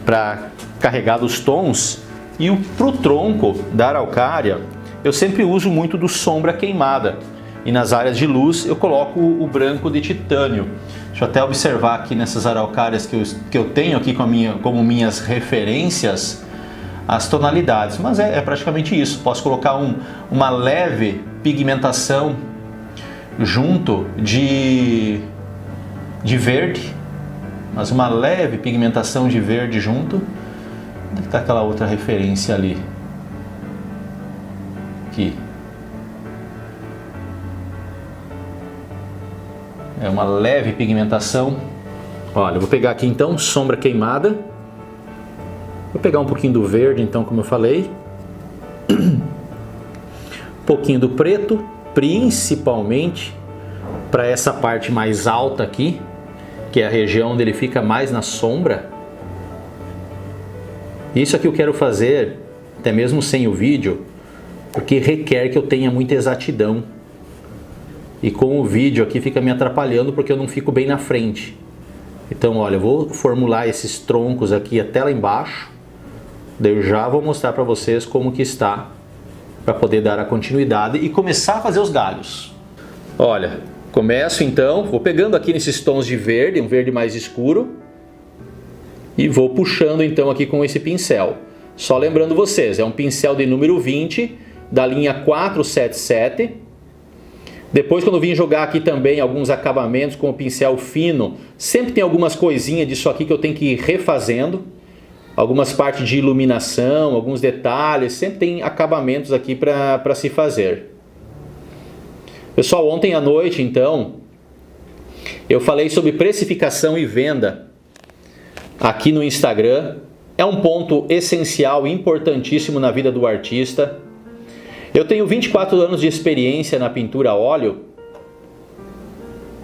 para carregar dos tons. E pro tronco da araucária eu sempre uso muito do sombra queimada, e nas áreas de luz eu coloco o branco de titânio. Deixa eu até observar aqui nessas araucárias que eu tenho aqui como minhas referências as tonalidades, mas é praticamente isso. Posso colocar uma leve pigmentação junto de verde, mas uma leve pigmentação de verde junto. Onde está aquela outra referência ali? Aqui. É uma leve pigmentação. Olha, eu vou pegar aqui então sombra queimada. Vou pegar um pouquinho do verde então, como eu falei. Um pouquinho do preto, principalmente para essa parte mais alta aqui, que é a região onde ele fica mais na sombra. Isso aqui eu quero fazer até mesmo sem o vídeo, porque requer que eu tenha muita exatidão. E com o vídeo aqui fica me atrapalhando porque eu não fico bem na frente. Então olha, eu vou formular esses troncos aqui até lá embaixo. Daí eu já vou mostrar para vocês como que está para poder dar a continuidade e começar a fazer os galhos. Olha, começo então, vou pegando aqui nesses tons de verde, um verde mais escuro, e vou puxando então aqui com esse pincel. Só lembrando vocês, é um pincel de número 20, da linha 477. Depois, quando eu vim jogar aqui também alguns acabamentos com o pincel fino, sempre tem algumas coisinhas disso aqui que eu tenho que ir refazendo. Algumas partes de iluminação, alguns detalhes, sempre tem acabamentos aqui para se fazer. Pessoal, ontem à noite então, eu falei sobre precificação e venda aqui no Instagram. É um ponto essencial e importantíssimo na vida do artista. Eu tenho 24 anos de experiência na pintura a óleo.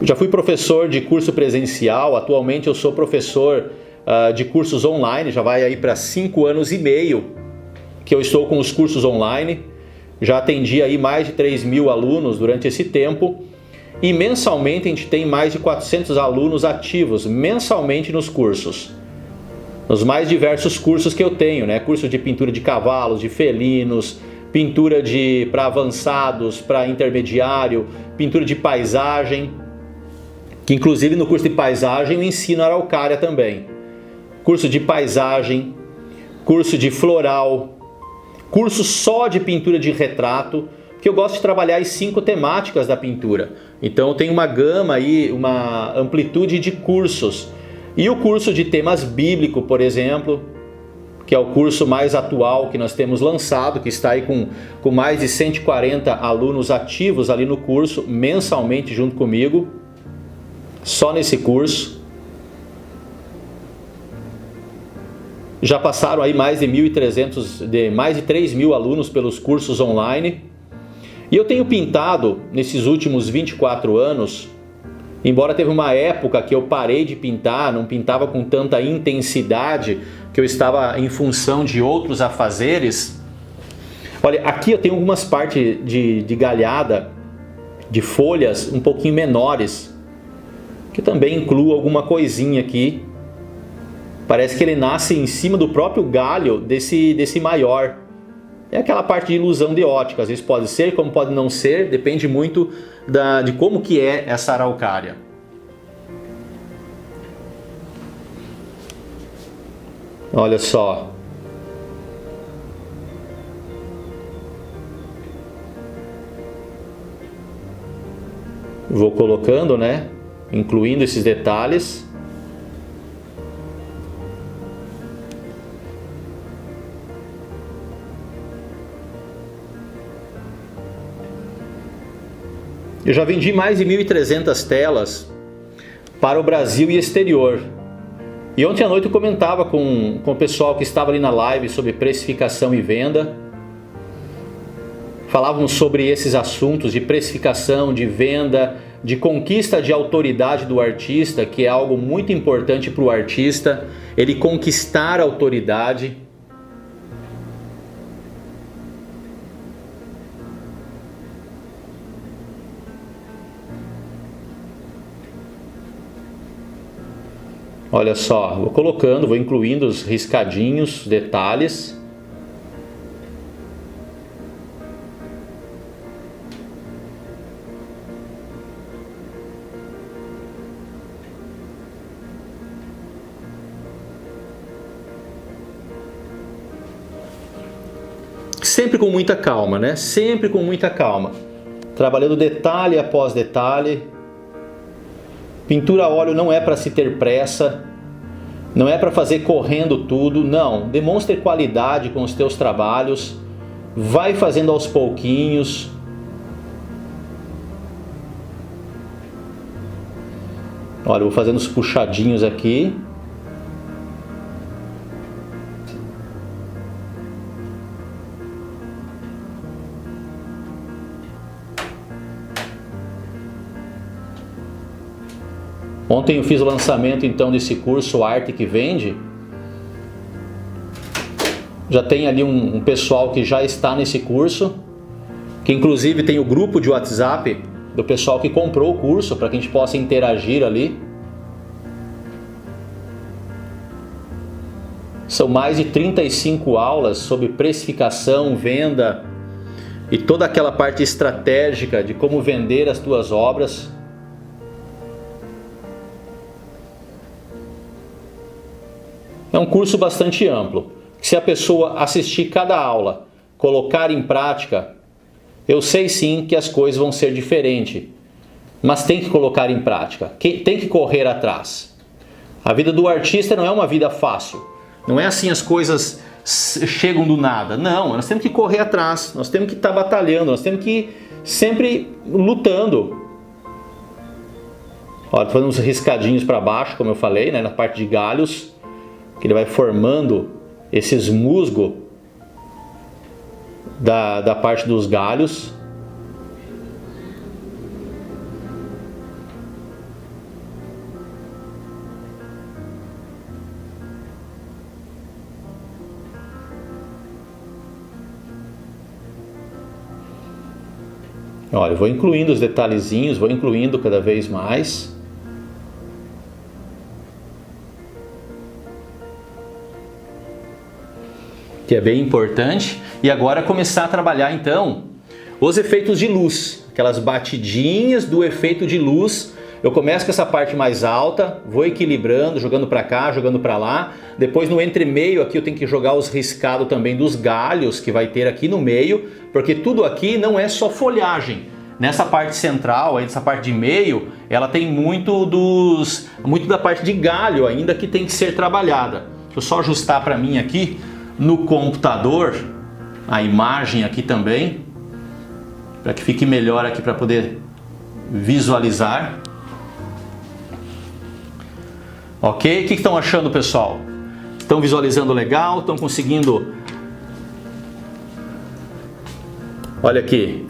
Já fui professor de curso presencial, atualmente eu sou professor de cursos online, já vai aí para 5 anos e meio que eu estou com os cursos online. Já atendi aí mais de 3.000 alunos durante esse tempo e mensalmente a gente tem mais de 400 alunos ativos mensalmente nos cursos. Nos mais diversos cursos que eu tenho, né? Curso de pintura de cavalos, de felinos, pintura para avançados, para intermediário, pintura de paisagem, que inclusive no curso de paisagem eu ensino araucária também. Curso de paisagem, curso de floral, curso só de pintura de retrato, porque eu gosto de trabalhar as 5 temáticas da pintura. Então eu tenho uma gama aí, uma amplitude de cursos. E o curso de temas bíblicos, por exemplo, que é o curso mais atual que nós temos lançado, que está aí com mais de 140 alunos ativos ali no curso, mensalmente junto comigo, só nesse curso. Já passaram aí mais de 1.300, mais de 3.000 alunos pelos cursos online. E eu tenho pintado nesses últimos 24 anos, embora teve uma época que eu parei de pintar, não pintava com tanta intensidade, que eu estava em função de outros afazeres. Olha, aqui eu tenho algumas partes de galhada, de folhas um pouquinho menores, que também incluo alguma coisinha aqui. Parece que ele nasce em cima do próprio galho desse maior. É aquela parte de ilusão de ótica, às vezes pode ser, como pode não ser, depende muito de como que é essa araucária. Olha só. Vou colocando, né? Incluindo esses detalhes. Eu já vendi mais de 1.300 telas para o Brasil e exterior. E ontem à noite eu comentava com o pessoal que estava ali na live sobre precificação e venda. Falávamos sobre esses assuntos de precificação, de venda, de conquista de autoridade do artista, que é algo muito importante para o artista, ele conquistar a autoridade. Olha só, vou colocando, vou incluindo os riscadinhos, detalhes. Sempre com muita calma, né? Sempre com muita calma. Trabalhando detalhe após detalhe. Pintura a óleo não é para se ter pressa, não é para fazer correndo tudo, não. Demonstre qualidade com os teus trabalhos, vai fazendo aos pouquinhos. Olha, eu vou fazendo os puxadinhos aqui. Ontem eu fiz o lançamento então desse curso Arte que Vende. Já tem ali um pessoal que já está nesse curso, que inclusive tem o grupo de WhatsApp do pessoal que comprou o curso, para que a gente possa interagir ali. São mais de 35 aulas sobre precificação, venda, e toda aquela parte estratégica de como vender as tuas obras. É um curso bastante amplo. Se a pessoa assistir cada aula, colocar em prática, eu sei sim que as coisas vão ser diferentes. Mas tem que colocar em prática, tem que correr atrás. A vida do artista não é uma vida fácil. Não é assim as coisas chegam do nada. Não, nós temos que correr atrás, nós temos que estar batalhando, nós temos que ir sempre lutando. Olha, estou fazendo uns riscadinhos para baixo, como eu falei, né, na parte de galhos, que ele vai formando esses musgos da parte dos galhos. Olha, eu vou incluindo os detalhezinhos, vou incluindo cada vez mais. Que é bem importante. E agora começar a trabalhar então os efeitos de luz, aquelas batidinhas do efeito de luz. Eu começo com essa parte mais alta, vou equilibrando, jogando para cá, jogando para lá. Depois no entremeio aqui eu tenho que jogar os riscados também dos galhos que vai ter aqui no meio, porque tudo aqui não é só folhagem. Nessa parte central, aí nessa parte de meio, ela tem muito da parte de galho ainda que tem que ser trabalhada. Deixa eu só ajustar para mim aqui no computador a imagem aqui também, para que fique melhor aqui para poder visualizar. Ok? O que estão achando, pessoal? Estão visualizando legal? Estão conseguindo? Olha aqui,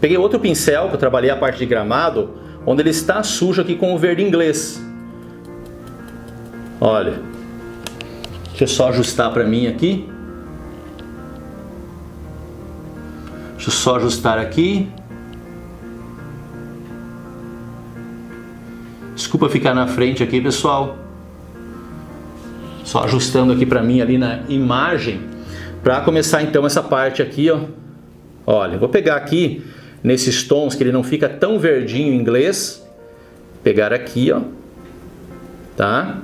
peguei outro pincel que eu trabalhei a parte de gramado, onde ele está sujo aqui com o verde inglês. Olha, deixa eu só ajustar para mim aqui. Deixa eu só ajustar aqui. Desculpa ficar na frente aqui, pessoal. Só ajustando aqui para mim ali na imagem, para começar então essa parte aqui, ó. Olha, vou pegar aqui nesses tons que ele não fica tão verdinho em inglês. Pegar aqui, ó. Tá?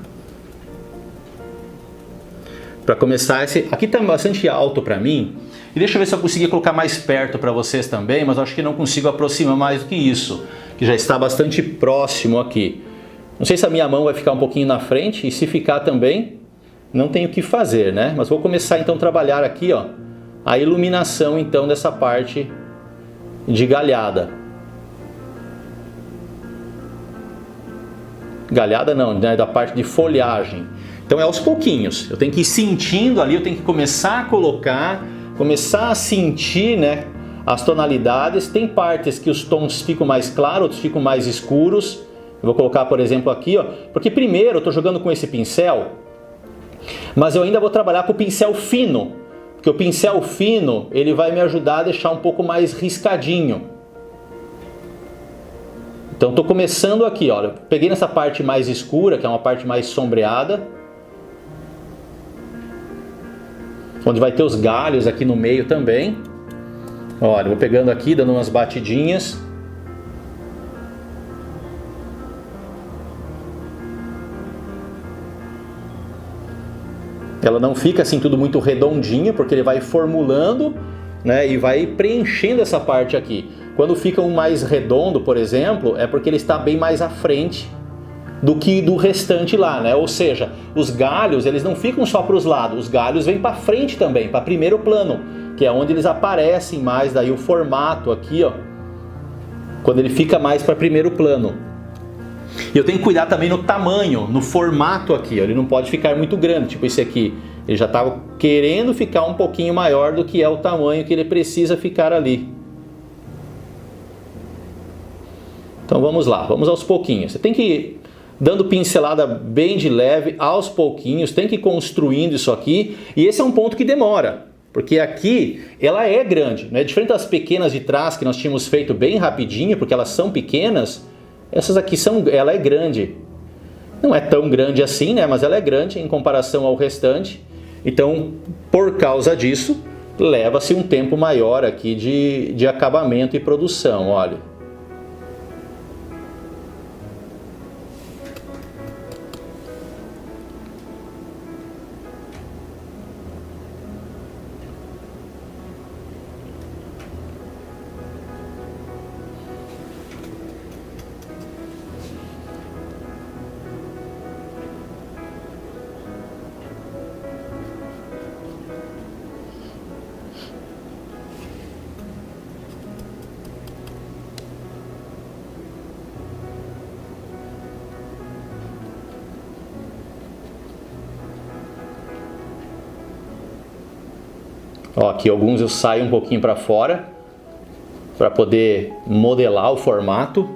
Para começar esse aqui tá bastante alto para mim. E deixa eu ver se eu conseguir colocar mais perto para vocês também, mas acho que não consigo aproximar mais do que isso, que já está bastante próximo aqui. Não sei se a minha mão vai ficar um pouquinho na frente, e se ficar também, não tenho o que fazer, né? Mas vou começar então a trabalhar aqui, ó, a iluminação então dessa parte de galhada. Galhada não, né? Da parte de folhagem. Então é aos pouquinhos, eu tenho que ir sentindo ali, eu tenho que começar a colocar, começar a sentir, né, as tonalidades. Tem partes que os tons ficam mais claros, outros ficam mais escuros. Eu vou colocar, por exemplo, aqui, ó, porque primeiro eu estou jogando com esse pincel, mas eu ainda vou trabalhar com o pincel fino, porque o pincel fino ele vai me ajudar a deixar um pouco mais riscadinho. Então estou começando aqui, olha, peguei nessa parte mais escura, que é uma parte mais sombreada, onde vai ter os galhos aqui no meio também. Olha, vou pegando aqui, dando umas batidinhas. Ela não fica assim tudo muito redondinha, porque ele vai formulando, né, e vai preenchendo essa parte aqui. Quando fica um mais redondo, por exemplo, é porque ele está bem mais à frente do que do restante lá, né? Ou seja, os galhos, eles não ficam só para os lados, os galhos vêm para frente também, para primeiro plano, que é onde eles aparecem mais, daí o formato aqui, ó, quando ele fica mais para primeiro plano. E eu tenho que cuidar também no tamanho, no formato aqui, ó, ele não pode ficar muito grande, tipo esse aqui, ele já estava querendo ficar um pouquinho maior do que é o tamanho que ele precisa ficar ali. Então vamos lá, vamos aos pouquinhos. Você tem que ir dando pincelada bem de leve, aos pouquinhos, tem que ir construindo isso aqui. E esse é um ponto que demora, porque aqui ela é grande, né? Diferente das pequenas de trás que nós tínhamos feito bem rapidinho, porque elas são pequenas, essas aqui ela é grande. Não é tão grande assim, né? Mas ela é grande em comparação ao restante. Então, por causa disso, leva-se um tempo maior aqui de acabamento e produção, olha. Ó, aqui alguns eu saio um pouquinho para fora para poder modelar o formato.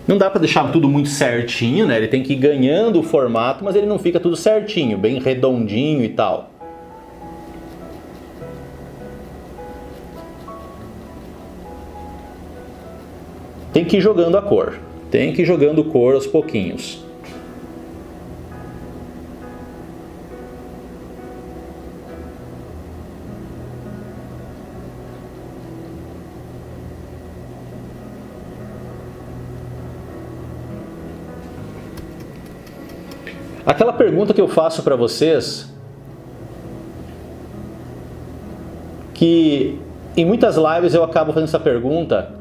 Não dá para deixar tudo muito certinho, né? Ele tem que ir ganhando o formato, mas ele não fica tudo certinho, bem redondinho e tal. Tem que ir jogando a cor. Tem que ir jogando cor aos pouquinhos. Aquela pergunta que eu faço para vocês, que em muitas lives eu acabo fazendo essa pergunta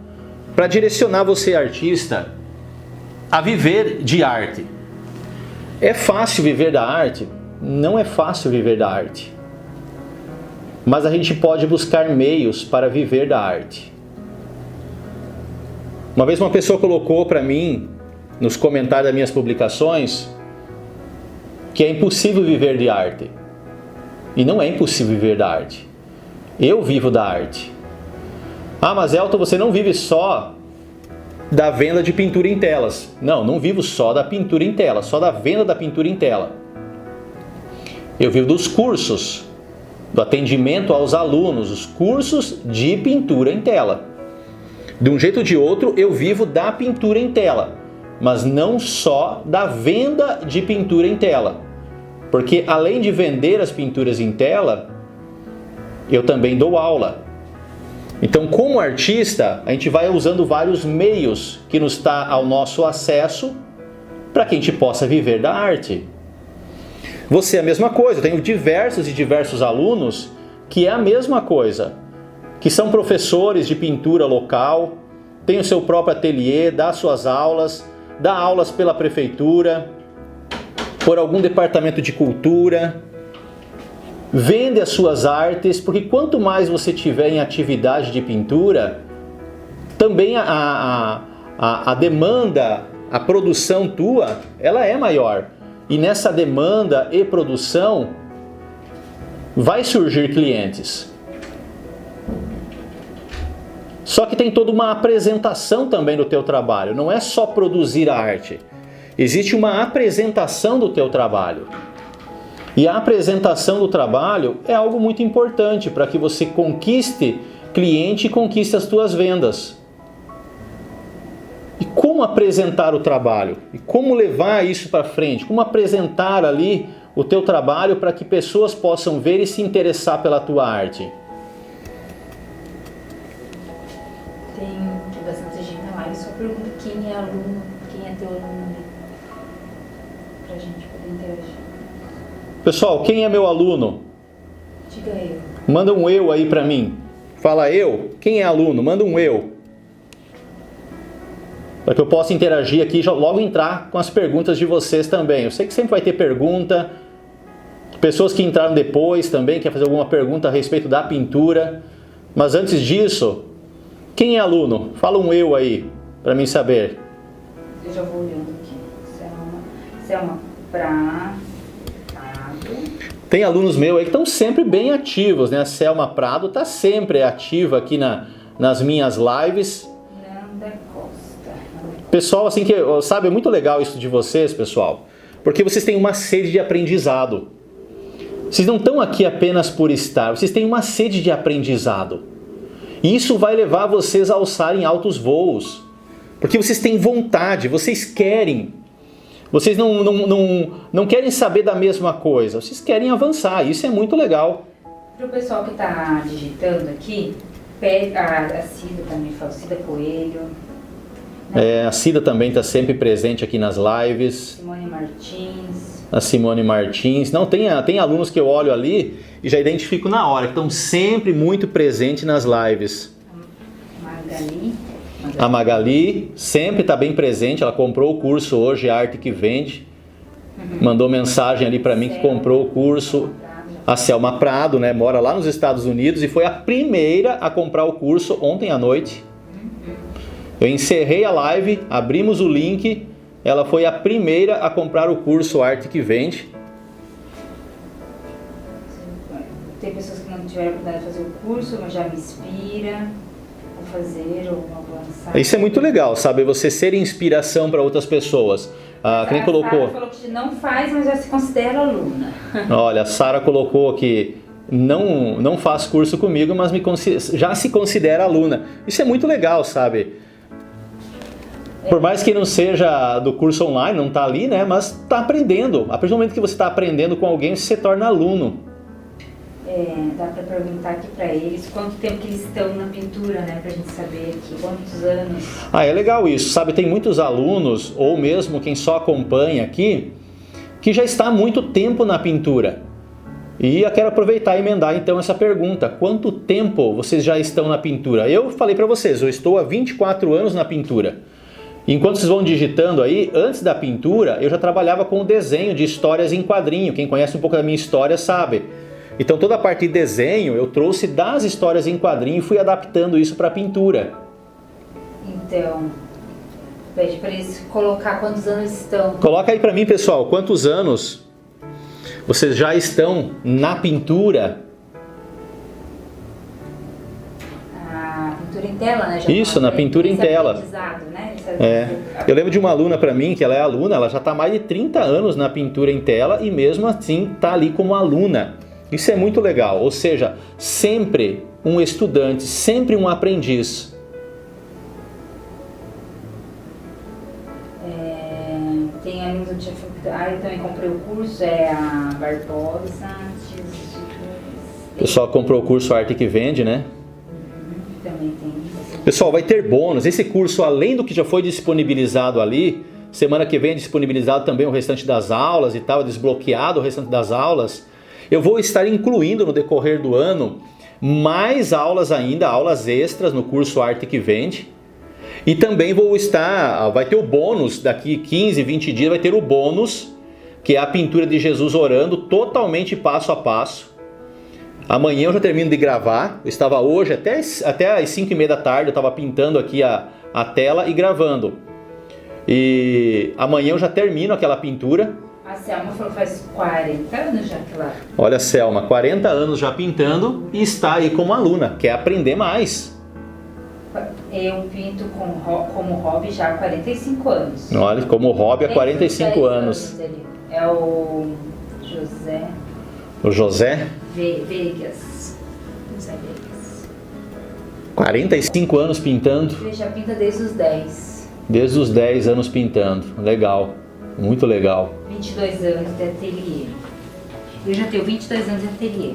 para direcionar você, artista, a viver de arte. É fácil viver da arte? Não é fácil viver da arte. Mas a gente pode buscar meios para viver da arte. Uma vez uma pessoa colocou para mim, nos comentários das minhas publicações, que é impossível viver de arte. E não é impossível viver da arte. Eu vivo da arte. Ah, mas Elton, você não vive só da venda de pintura em telas. Não, não vivo só da pintura em tela, só da venda da pintura em tela. Eu vivo dos cursos, do atendimento aos alunos, os cursos de pintura em tela. De um jeito ou de outro, eu vivo da pintura em tela, mas não só da venda de pintura em tela. Porque além de vender as pinturas em tela, eu também dou aula. Então, como artista, a gente vai usando vários meios que nos está ao nosso acesso para que a gente possa viver da arte. Você é a mesma coisa, eu tenho diversos e diversos alunos que é a mesma coisa, que são professores de pintura local, tem o seu próprio ateliê, dá suas aulas, dá aulas pela prefeitura, por algum departamento de cultura, vende as suas artes, porque quanto mais você tiver em atividade de pintura, também a demanda, a produção tua, ela é maior. E nessa demanda e produção, vai surgir clientes. Só que tem toda uma apresentação também do teu trabalho, não é só produzir a arte. Existe uma apresentação do teu trabalho. E a apresentação do trabalho é algo muito importante para que você conquiste cliente e conquiste as tuas vendas. E como apresentar o trabalho? E como levar isso para frente? Como apresentar ali o teu trabalho para que pessoas possam ver e se interessar pela tua arte? Tem bastante gente na live, só pergunta quem é aluno, quem é teu aluno, pra gente poder interagir. Pessoal, quem é meu aluno? Diga eu. Manda um eu aí para mim. Fala eu. Quem é aluno? Manda um eu. Para que eu possa interagir aqui e logo entrar com as perguntas de vocês também. Eu sei que sempre vai ter pergunta. Pessoas que entraram depois também, quer fazer alguma pergunta a respeito da pintura. Mas antes disso, quem é aluno? Fala um eu aí, para mim saber. Eu já vou olhando aqui. Selma Prado. Tem alunos meus aí que estão sempre bem ativos, né? A Selma Prado está sempre ativa aqui nas minhas lives. Nanda Costa. Pessoal, assim que, sabe, é muito legal isso de vocês, pessoal, porque vocês têm uma sede de aprendizado. Vocês não estão aqui apenas por estar, vocês têm uma sede de aprendizado. E isso vai levar vocês a alçarem altos voos, porque vocês têm vontade, vocês querem. Vocês não querem saber da mesma coisa, vocês querem avançar, isso é muito legal. Para o pessoal que está digitando aqui, a Cida também fala, Cida Coelho. A Cida também está sempre presente aqui nas lives. Simone Martins. A Simone Martins. Não, tem alunos que eu olho ali e já identifico na hora, que estão sempre muito presentes nas lives. A Magali sempre está bem presente, ela comprou o curso hoje, Arte que Vende. Mandou mensagem ali para mim que comprou o curso. A Selma Prado, né, mora lá nos Estados Unidos e foi a primeira a comprar o curso ontem à noite. Eu encerrei a live, abrimos o link, ela foi a primeira a comprar o curso Arte que Vende. Tem pessoas que não tiveram a oportunidade de fazer o curso, mas já me inspira a fazer ou a lançar. Isso é muito legal, sabe? Você ser inspiração para outras pessoas. Quem colocou? Sara falou que não faz, mas já se considera aluna. Olha, a Sara colocou que não faz curso comigo, mas já se considera aluna. Isso é muito legal, sabe? Por mais que não seja do curso online, não está ali, né? Mas está aprendendo. A partir do momento que você está aprendendo com alguém, você se torna aluno. Dá para perguntar aqui para eles quanto tempo que eles estão na pintura, né? Para a gente saber aqui, quantos anos. É legal isso, sabe? Tem muitos alunos, ou mesmo quem só acompanha aqui, que já está há muito tempo na pintura. E eu quero aproveitar e emendar então essa pergunta. Quanto tempo vocês já estão na pintura? Eu falei para vocês, eu estou há 24 anos na pintura. Enquanto vocês vão digitando aí, antes da pintura, eu já trabalhava com o desenho de histórias em quadrinho. Quem conhece um pouco da minha história sabe. Então toda a parte de desenho eu trouxe das histórias em quadrinho e fui adaptando isso para a pintura. Então, pede para eles colocar quantos anos estão. Coloca aí para mim, pessoal, quantos anos vocês já estão na pintura? A pintura em tela, né? Já isso, na pintura em tela. Né? Eu lembro de uma aluna para mim, que ela é aluna, ela já está há mais de 30 anos na pintura em tela e mesmo assim está ali como aluna. Isso é muito legal, ou seja, sempre um estudante, sempre um aprendiz. Tem alunos do Tia eu também comprei o curso, a Barbosa. O pessoal comprou o curso Arte que Vende, né? Também tem. Pessoal, vai ter bônus. Esse curso, além do que já foi disponibilizado ali, semana que vem é disponibilizado também o restante das aulas e tal, desbloqueado o restante das aulas. Eu vou estar incluindo no decorrer do ano mais aulas ainda, aulas extras no curso Arte que Vende. E também vai ter o bônus, daqui 15, 20 dias vai ter o bônus, que é a pintura de Jesus orando, totalmente passo a passo. Amanhã eu já termino de gravar, eu estava hoje até às 5h30 da tarde, eu estava pintando aqui a tela e gravando. E amanhã eu já termino aquela pintura. A Selma falou faz 40 anos já que ela... Olha, Selma, 40 anos já pintando e está aí como aluna, quer aprender mais. Eu pinto como hobby já há 45 anos. Olha, como hobby há 45 anos. É o José... O José? Vegas. José Vegas. 45 anos pintando? Ele já pinta desde os 10. Desde os 10 anos pintando. Legal. Muito legal. 22 anos de ateliê. Eu já tenho 22 anos de ateliê.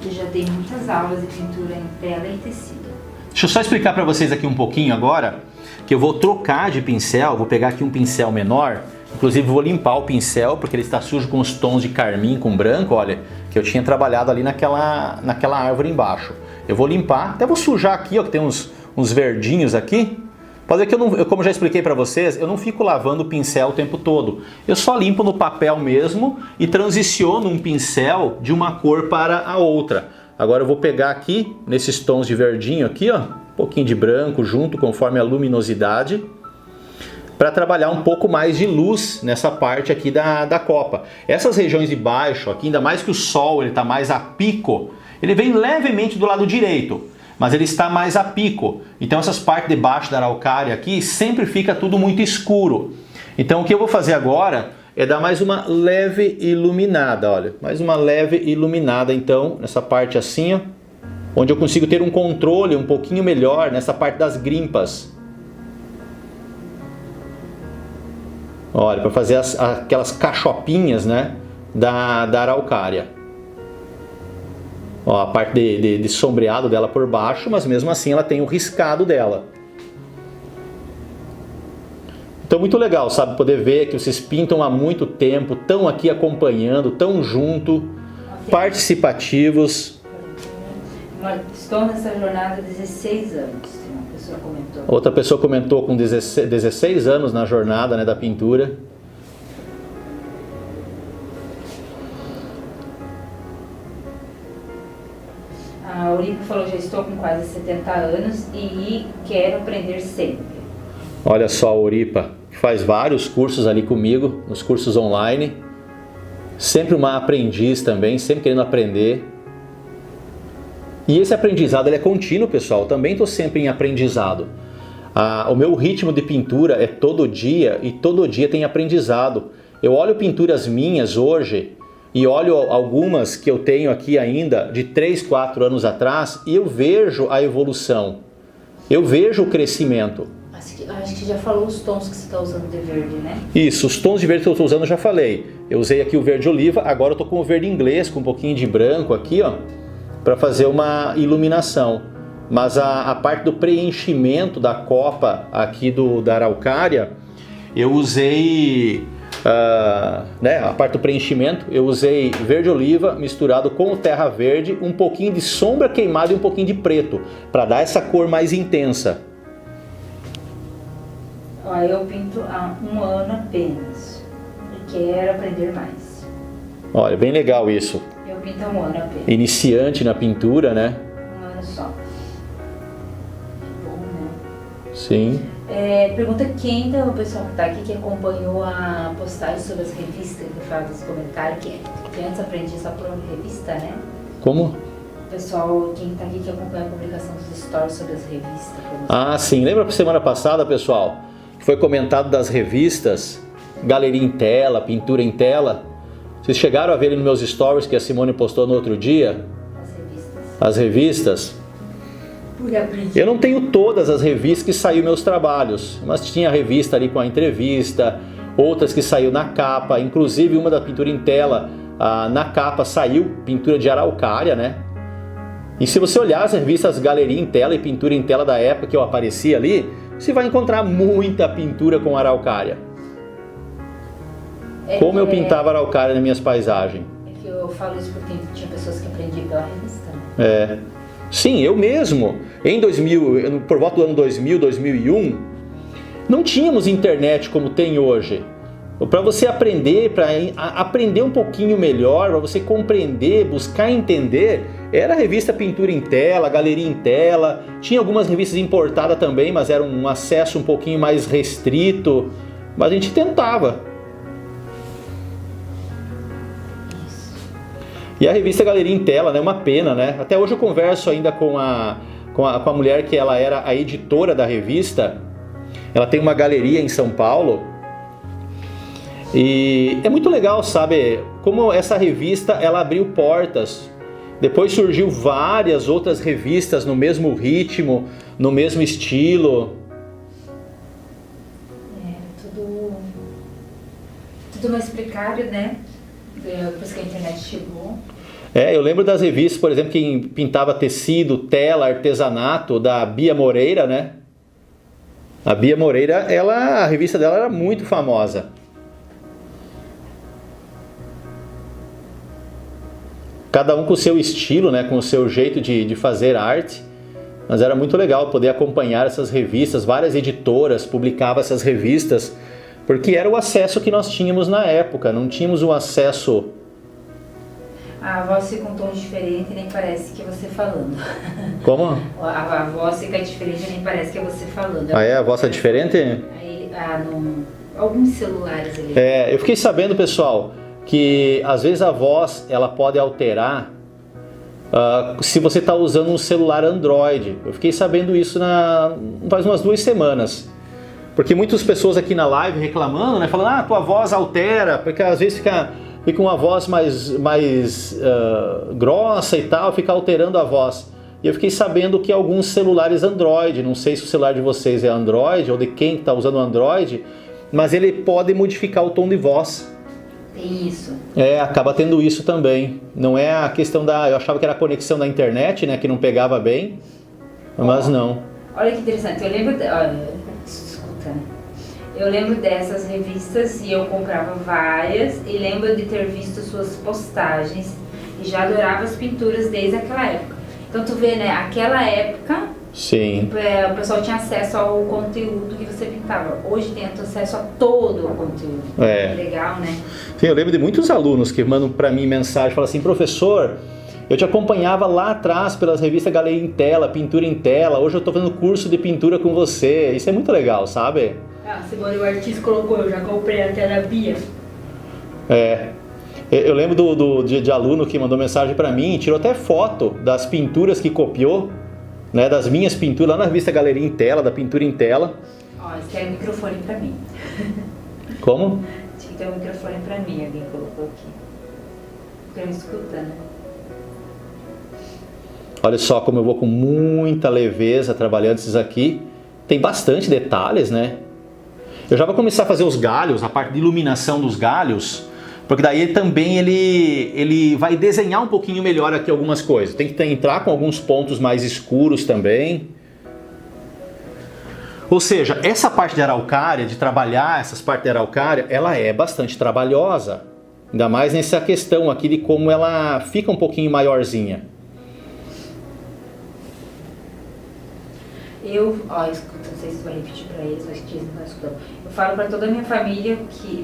Eu já dei muitas aulas de pintura em tela e tecido. Deixa eu só explicar para vocês aqui um pouquinho agora, que eu vou trocar de pincel, vou pegar aqui um pincel menor, inclusive vou limpar o pincel, porque ele está sujo com os tons de carmim com branco, olha, que eu tinha trabalhado ali naquela árvore embaixo. Eu vou limpar, até vou sujar aqui, ó, que tem uns verdinhos aqui. Pode ver que eu como já expliquei para vocês, eu não fico lavando o pincel o tempo todo. Eu só limpo no papel mesmo e transiciono um pincel de uma cor para a outra. Agora eu vou pegar aqui, nesses tons de verdinho aqui, ó, um pouquinho de branco junto, conforme a luminosidade, para trabalhar um pouco mais de luz nessa parte aqui da copa. Essas regiões de baixo, aqui, ainda mais que o sol está mais a pico, ele vem levemente do lado direito, mas ele está mais a pico. Então essas partes de baixo da araucária aqui sempre fica tudo muito escuro. Então o que eu vou fazer agora é dar mais uma leve iluminada, olha, mais uma leve iluminada então nessa parte assim, ó, onde eu consigo ter um controle um pouquinho melhor nessa parte das grimpas. Olha, para fazer aquelas cachopinhas, né? da araucária. Ó, a parte de sombreado dela por baixo, mas mesmo assim ela tem o riscado dela. Então muito legal, sabe, poder ver que vocês pintam há muito tempo, estão aqui acompanhando, estão junto, participativos. Estou nessa jornada há 16 anos, uma pessoa comentou. Outra pessoa comentou com 16 anos na jornada, né, da pintura. A Euripa falou, já estou com quase 70 anos e quero aprender sempre. Olha só a Euripa, que faz vários cursos ali comigo, nos cursos online. Sempre uma aprendiz também, sempre querendo aprender. E esse aprendizado ele é contínuo, pessoal. Também estou sempre em aprendizado. O meu ritmo de pintura é todo dia e todo dia tem aprendizado. Eu olho pinturas minhas hoje e olho algumas que eu tenho aqui ainda de 3, 4 anos atrás e eu vejo a evolução. Eu vejo o crescimento. Acho que já falou os tons que você está usando de verde, né? Isso, os tons de verde que eu estou usando eu já falei. Eu usei aqui o verde oliva, agora eu estou com o verde inglês, com um pouquinho de branco aqui, ó, para fazer uma iluminação. Mas a parte do preenchimento da copa aqui da araucária, eu usei, a parte do preenchimento, eu usei verde oliva misturado com o terra verde, um pouquinho de sombra queimada e um pouquinho de preto, para dar essa cor mais intensa. Eu pinto há 1 ano apenas e quero aprender mais. Olha, bem legal isso. Eu pinto há 1 ano apenas. Iniciante na pintura, né? 1 ano só. Que bom, né? Sim. Pergunta quem então, o pessoal que está aqui que acompanhou a postagem sobre as revistas, que faz nos comentários, que antes aprendi só por revista, né? Como? O pessoal, quem está aqui que acompanha a publicação dos stories sobre as revistas. Ah, sim. Lembra que semana passada, pessoal, que foi comentado das revistas, Galeria em Tela, Pintura em Tela? Vocês chegaram a ver nos meus stories que a Simone postou no outro dia? As revistas? Eu não tenho todas as revistas que saiu meus trabalhos, mas tinha a revista ali com a entrevista, outras que saiu na capa, inclusive uma da Pintura em Tela, na capa saiu pintura de araucária, né? E se você olhar as revistas Galeria em Tela e Pintura em Tela da época que eu apareci ali, você vai encontrar muita pintura com araucária. Como eu pintava araucária nas minhas paisagens. É que eu falo isso porque tinha pessoas que aprendiam pela revista. Né? Sim, eu mesmo, em 2000, por volta do ano 2000, 2001, não tínhamos internet como tem hoje. Para você aprender, para aprender um pouquinho melhor, para você compreender, buscar entender, era a revista Pintura em Tela, Galeria em Tela, tinha algumas revistas importadas também, mas era um acesso um pouquinho mais restrito, mas a gente tentava. E a revista Galeria em Tela, né, uma pena, né? Até hoje eu converso ainda com a mulher que ela era a editora da revista. Ela tem uma galeria em São Paulo. E é muito legal, sabe, como essa revista ela abriu portas. Depois surgiu várias outras revistas no mesmo ritmo, no mesmo estilo. Tudo mais precário, né? Depois que a internet chegou. Eu lembro das revistas, por exemplo, quem pintava tecido, tela, artesanato, da Bia Moreira, né? A Bia Moreira, a revista dela era muito famosa. Cada um com o seu estilo, né? Com o seu jeito de fazer arte. Mas era muito legal poder acompanhar essas revistas. Várias editoras publicavam essas revistas, porque era o acesso que nós tínhamos na época. Não tínhamos um acesso... A voz fica um tom diferente e nem parece que é você falando. Como? A voz fica diferente e nem parece que é você falando. A voz é diferente? Aí, alguns celulares ali. Eu fiquei sabendo, pessoal, que às vezes a voz ela pode alterar se você está usando um celular Android. Eu fiquei sabendo isso faz umas 2 semanas. Porque muitas pessoas aqui na live reclamando, né, falando, tua voz altera, porque às vezes fica uma voz mais grossa e tal, fica alterando a voz. E eu fiquei sabendo que alguns celulares Android, não sei se o celular de vocês é Android ou de quem está usando Android, mas ele pode modificar o tom de voz. Tem isso. Acaba tendo isso também. Não é a questão eu achava que era a conexão da internet, né, que não pegava bem, mas não. Olha que interessante, eu lembro, escuta, né? Eu lembro dessas revistas e eu comprava várias e lembro de ter visto suas postagens e já adorava as pinturas desde aquela época. Então tu vê, né, aquela época, sim, o pessoal tinha acesso ao conteúdo que você pintava. Hoje tem acesso a todo o conteúdo. Legal, né? Sim, eu lembro de muitos alunos que mandam para mim mensagem, falam assim, professor, eu te acompanhava lá atrás pelas revistas Galeria em Tela, Pintura em Tela, hoje eu estou fazendo curso de pintura com você. Isso é muito legal, sabe? Simone, o artista colocou, eu já comprei a terapia. Eu lembro de aluno que mandou mensagem para mim, tirou até foto das pinturas que copiou, né, das minhas pinturas, lá na revista Galeria em Tela, da Pintura em Tela. Eles querem um microfone para mim. Como? Tinha que ter um microfone para mim, alguém colocou aqui. Porque não escuta, né? Olha só como eu vou com muita leveza trabalhando esses aqui. Tem bastante detalhes, né? Eu já vou começar a fazer os galhos, a parte de iluminação dos galhos, porque daí também ele vai desenhar um pouquinho melhor aqui algumas coisas. Tem que entrar com alguns pontos mais escuros também. Ou seja, essa parte de araucária, de trabalhar essas partes de araucária, ela é bastante trabalhosa. Ainda mais nessa questão aqui de como ela fica um pouquinho maiorzinha. Escuta, não sei se você vai repetir para eles, acho que eles não estão escutando. Eu falo para toda a minha família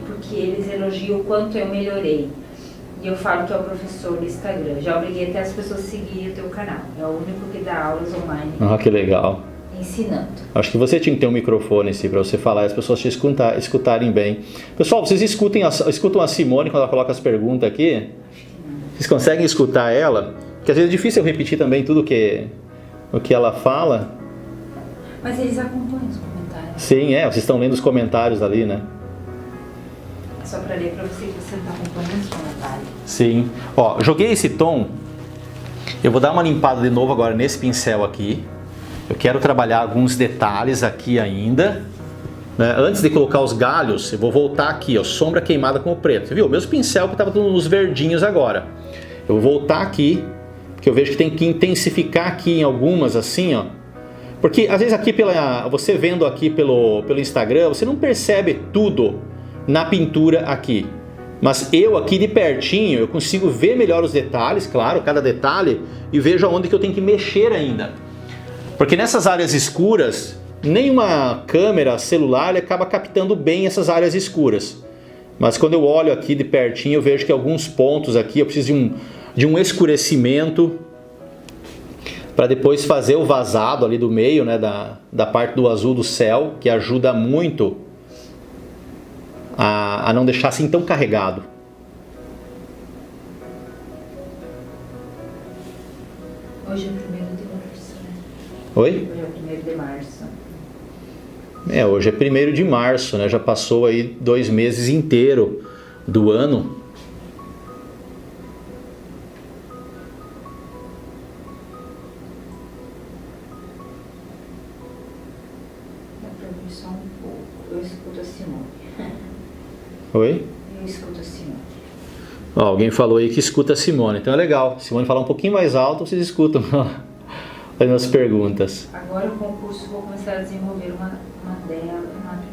porque eles elogiam o quanto eu melhorei. E eu falo que é o professor do Instagram. Já obriguei até as pessoas a seguirem o teu canal. É o único que dá aulas online. Que legal. Ensinando. Acho que você tinha que ter um microfone assim, para você falar e as pessoas te escutarem bem. Pessoal, vocês escutam a Simone quando ela coloca as perguntas aqui? Acho que não. Vocês conseguem escutar ela? Porque às vezes é difícil eu repetir também tudo o que ela fala. Mas eles acompanham os comentários. Sim, vocês estão lendo os comentários ali, né? É só para ler para você que você está acompanhando os comentários. Sim. Joguei esse tom. Eu vou dar uma limpada de novo agora nesse pincel aqui. Eu quero trabalhar alguns detalhes aqui ainda. Né? Antes de colocar os galhos, eu vou voltar aqui, sombra queimada com o preto. Você viu? O mesmo pincel que estava nos verdinhos agora. Eu vou voltar aqui, porque eu vejo que tem que intensificar aqui em algumas assim, Porque às vezes aqui, você vendo aqui pelo Instagram, você não percebe tudo na pintura aqui. Mas eu aqui de pertinho, eu consigo ver melhor os detalhes, claro, cada detalhe, e vejo aonde que eu tenho que mexer ainda. Porque nessas áreas escuras, nenhuma câmera celular acaba captando bem essas áreas escuras. Mas quando eu olho aqui de pertinho, eu vejo que alguns pontos aqui eu preciso de um escurecimento para depois fazer o vazado ali do meio, né, da parte do azul do céu, que ajuda muito a não deixar assim tão carregado. Hoje é 1º de março, né? Oi? Hoje é 1º de março. Hoje é 1º de março, né? Já passou aí 2 meses inteiro do ano. Só um pouco. Eu escuto a Simone. Oi? Eu escuto a Simone. Alguém falou aí que escuta a Simone, então é legal. Simone falar um pouquinho mais alto, vocês escutam as perguntas. Agora o concurso vou começar a desenvolver uma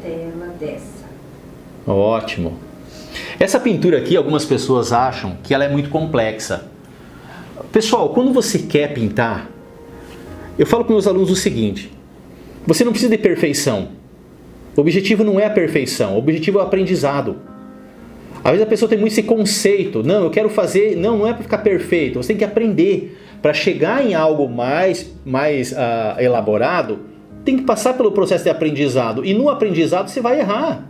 tela dessa. Ótimo. Essa pintura aqui, algumas pessoas acham que ela é muito complexa. Pessoal, quando você quer pintar, eu falo para meus alunos o seguinte: você não precisa de perfeição. O objetivo não é a perfeição, o objetivo é o aprendizado. Às vezes a pessoa tem muito esse conceito, não, eu quero fazer, não é para ficar perfeito, você tem que aprender. Para chegar em algo mais elaborado, tem que passar pelo processo de aprendizado, e no aprendizado você vai errar.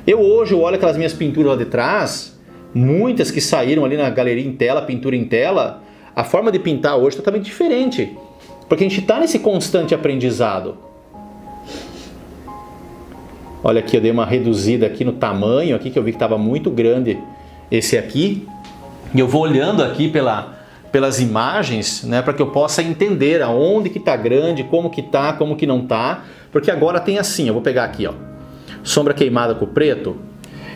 Eu olho aquelas minhas pinturas lá de trás, muitas que saíram ali na Galeria em Tela, Pintura em Tela, a forma de pintar hoje é totalmente diferente, porque a gente está nesse constante aprendizado. Olha aqui, eu dei uma reduzida aqui no tamanho, aqui que eu vi que estava muito grande esse aqui. E eu vou olhando aqui pelas imagens, né, para que eu possa entender aonde que está grande, como que não está. Porque agora tem assim, eu vou pegar aqui, sombra queimada com preto.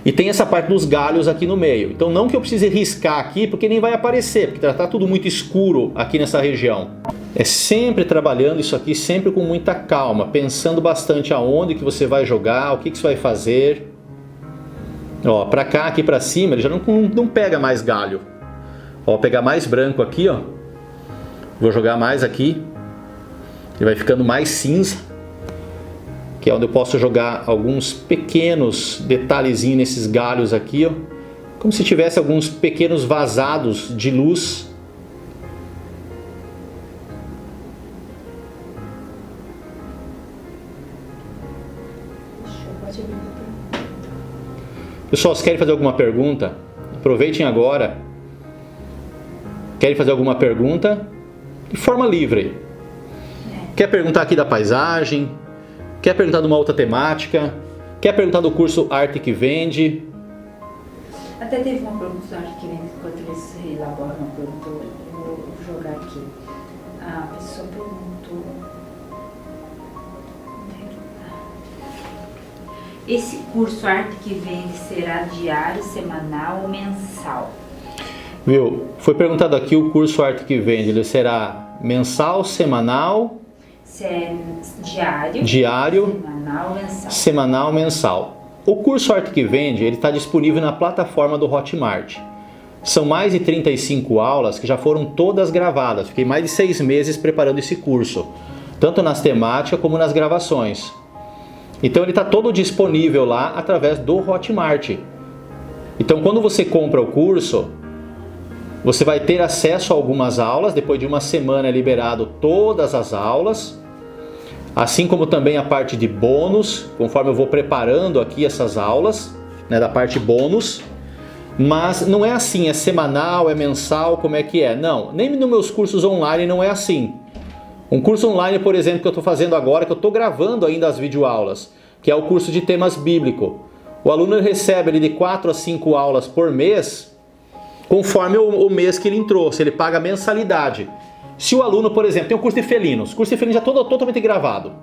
E tem essa parte dos galhos aqui no meio. Então não que eu precise riscar aqui, porque nem vai aparecer, porque está tudo muito escuro aqui nessa região. É sempre trabalhando isso aqui, sempre com muita calma, pensando bastante aonde que você vai jogar, o que que você vai fazer. Ó, pra cá, aqui pra cima, ele já não pega mais galho. Ó, vou pegar mais branco aqui, ó. Vou jogar mais aqui. Ele vai ficando mais cinza. Que é onde eu posso jogar alguns pequenos detalhezinhos nesses galhos aqui, ó. Como se tivesse alguns pequenos vazados de luz. Pessoal, se querem fazer alguma pergunta, aproveitem agora. Querem fazer alguma pergunta? De forma livre. Quer perguntar aqui da paisagem? Quer perguntar de uma outra temática? Quer perguntar do curso Arte que Vende? Até teve uma pergunta do Arte que Vende, enquanto eles elaboram uma pergunta, eu vou jogar aqui. A pessoa perguntou... Esse curso Arte que Vende será diário, semanal ou mensal? Viu? Foi perguntado aqui o curso Arte que Vende, ele será mensal, semanal? Se é diário, semanal, mensal. Semanal, mensal. O curso Arte que Vende, ele está disponível na plataforma do Hotmart. São mais de 35 aulas que já foram todas gravadas. Fiquei mais de 6 meses preparando esse curso, tanto nas temáticas como nas gravações. Então ele está todo disponível lá através do Hotmart. Então quando você compra o curso, você vai ter acesso a algumas aulas. Depois de uma semana é liberado todas as aulas. Assim como também a parte de bônus, conforme eu vou preparando aqui essas aulas, né, da parte bônus. Mas não é assim, é semanal, é mensal, como é que é? Não, nem nos meus cursos online não é assim. Um curso online, por exemplo, que eu estou fazendo agora, que eu estou gravando ainda as videoaulas, que é o curso de temas bíblicos. O aluno recebe ali de 4 a 5 aulas por mês, conforme o mês que ele entrou, se ele paga mensalidade. Se o aluno, por exemplo, tem um curso de felinos, o curso de felinos já é totalmente gravado.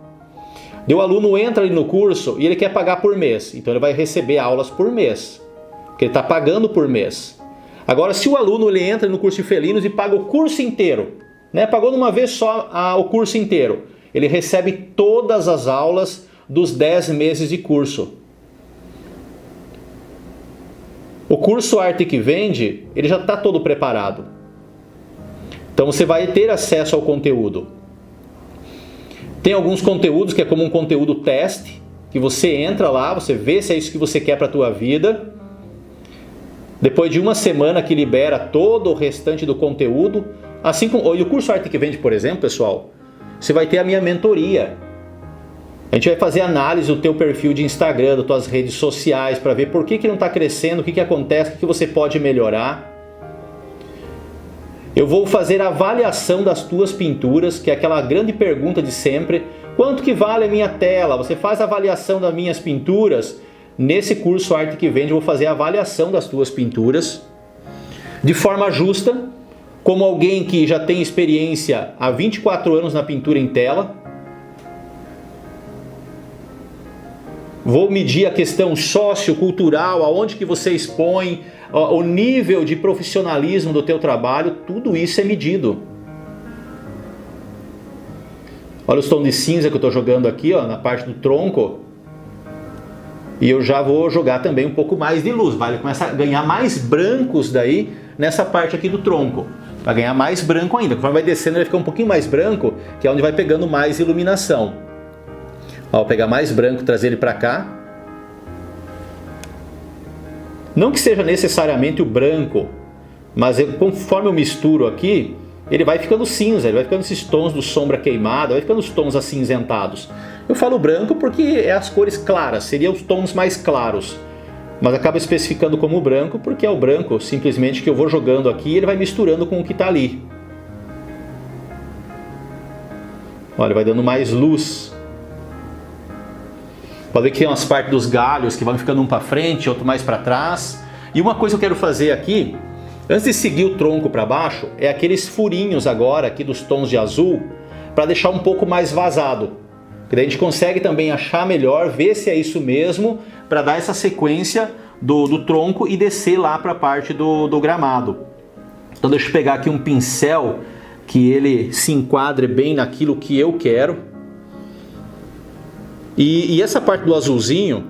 E o aluno entra ali no curso e ele quer pagar por mês, então ele vai receber aulas por mês, porque ele está pagando por mês. Agora, se o aluno ele entra no curso de felinos e paga o curso inteiro, né? Pagou de uma vez só o curso inteiro, ele recebe todas as aulas dos 10 meses de curso. O curso Arte que Vende, ele já está todo preparado. Então você vai ter acesso ao conteúdo. Tem alguns conteúdos que é como um conteúdo teste, que você entra lá, você vê se é isso que você quer para a tua vida. Depois de uma semana que libera todo o restante do conteúdo, assim como e o curso Arte que Vende, por exemplo, pessoal, você vai ter a minha mentoria. A gente vai fazer análise do teu perfil de Instagram, das tuas redes sociais, para ver por que não está crescendo, o que acontece, o que você pode melhorar. Eu vou fazer a avaliação das tuas pinturas, que é aquela grande pergunta de sempre. Quanto que vale a minha tela? Você faz a avaliação das minhas pinturas? Nesse curso Arte que Vende eu vou fazer a avaliação das tuas pinturas de forma justa, como alguém que já tem experiência há 24 anos na pintura em tela. Vou medir a questão sociocultural, aonde que você expõe, o nível de profissionalismo do teu trabalho, tudo isso é medido. Olha os tons de cinza que eu estou jogando aqui, ó, na parte do tronco. E eu já vou jogar também um pouco mais de luz. Vai começar a ganhar mais brancos daí nessa parte aqui do tronco. Vai ganhar mais branco ainda. Conforme vai descendo ele fica um pouquinho mais branco, que é onde vai pegando mais iluminação. Ó, vou pegar mais branco, trazer ele para cá. Não que seja necessariamente o branco, mas conforme eu misturo aqui, ele vai ficando cinza, ele vai ficando esses tons do sombra queimada, vai ficando os tons acinzentados. Eu falo branco porque é as cores claras, seriam os tons mais claros. Mas acaba especificando como branco porque é o branco simplesmente que eu vou jogando aqui e ele vai misturando com o que está ali. Olha, vai dando mais luz. Pode ver que tem umas partes dos galhos que vão ficando um para frente, outro mais para trás. E uma coisa que eu quero fazer aqui, antes de seguir o tronco para baixo, é aqueles furinhos agora aqui dos tons de azul, para deixar um pouco mais vazado. Que daí a gente consegue também achar melhor, ver se é isso mesmo, para dar essa sequência do tronco e descer lá para a parte do gramado. Então deixa eu pegar aqui um pincel que ele se enquadre bem naquilo que eu quero. E essa parte do azulzinho,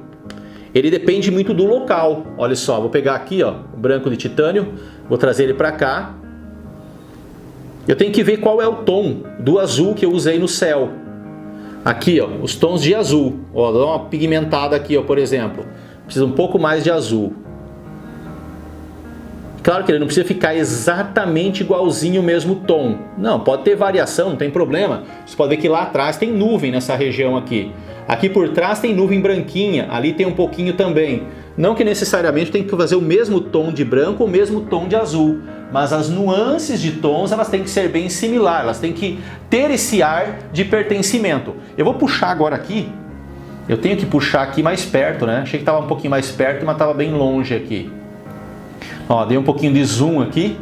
ele depende muito do local. Olha só, vou pegar aqui, ó, o branco de titânio, vou trazer ele para cá. Eu tenho que ver qual é o tom do azul que eu usei no céu. Aqui, ó, os tons de azul. Ó, dá uma pigmentada aqui, ó, por exemplo. Precisa um pouco mais de azul. Claro que ele não precisa ficar exatamente igualzinho o mesmo tom. Não, pode ter variação, não tem problema. Você pode ver que lá atrás tem nuvem nessa região aqui. Aqui por trás tem nuvem branquinha, ali tem um pouquinho também. Não que necessariamente tem que fazer o mesmo tom de branco ou o mesmo tom de azul. Mas as nuances de tons, elas têm que ser bem similares. Elas têm que ter esse ar de pertencimento. Eu vou puxar agora aqui. Eu tenho que puxar aqui mais perto, né? Achei que estava um pouquinho mais perto, mas estava bem longe aqui. Ó, dei um pouquinho de zoom aqui,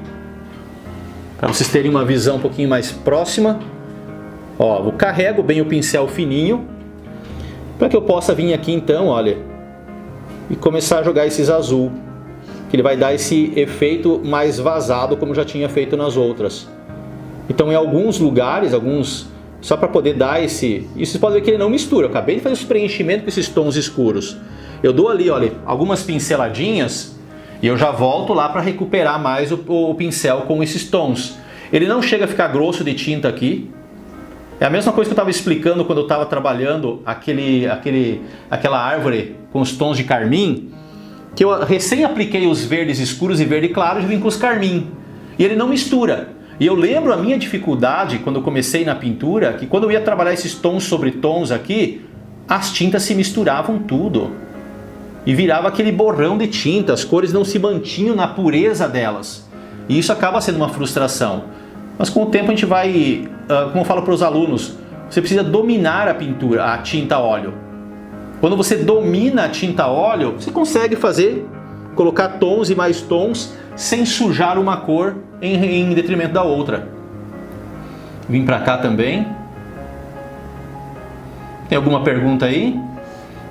para vocês terem uma visão um pouquinho mais próxima. Ó, eu carrego bem o pincel fininho, para que eu possa vir aqui então, olha, e começar a jogar esses azul, que ele vai dar esse efeito mais vazado, como já tinha feito nas outras. Então em alguns lugares, só para poder dar esse... E vocês podem ver que ele não mistura. Eu acabei de fazer esse preenchimento com esses tons escuros. Eu dou ali, olha, algumas pinceladinhas e eu já volto lá para recuperar mais o pincel com esses tons. Ele não chega a ficar grosso de tinta aqui. É a mesma coisa que eu estava explicando quando eu estava trabalhando aquela árvore com os tons de carmim, que eu recém apliquei os verdes escuros e verde claro e vim com os carmim. E ele não mistura. E eu lembro a minha dificuldade quando eu comecei na pintura, que quando eu ia trabalhar esses tons sobre tons aqui, as tintas se misturavam tudo. E virava aquele borrão de tinta, as cores não se mantinham na pureza delas. E isso acaba sendo uma frustração. Mas com o tempo a gente vai, como eu falo para os alunos, você precisa dominar a pintura, a tinta a óleo. Quando você domina a tinta a óleo, você consegue colocar tons e mais tons sem sujar uma cor em detrimento da outra. Vim para cá também. Tem alguma pergunta aí?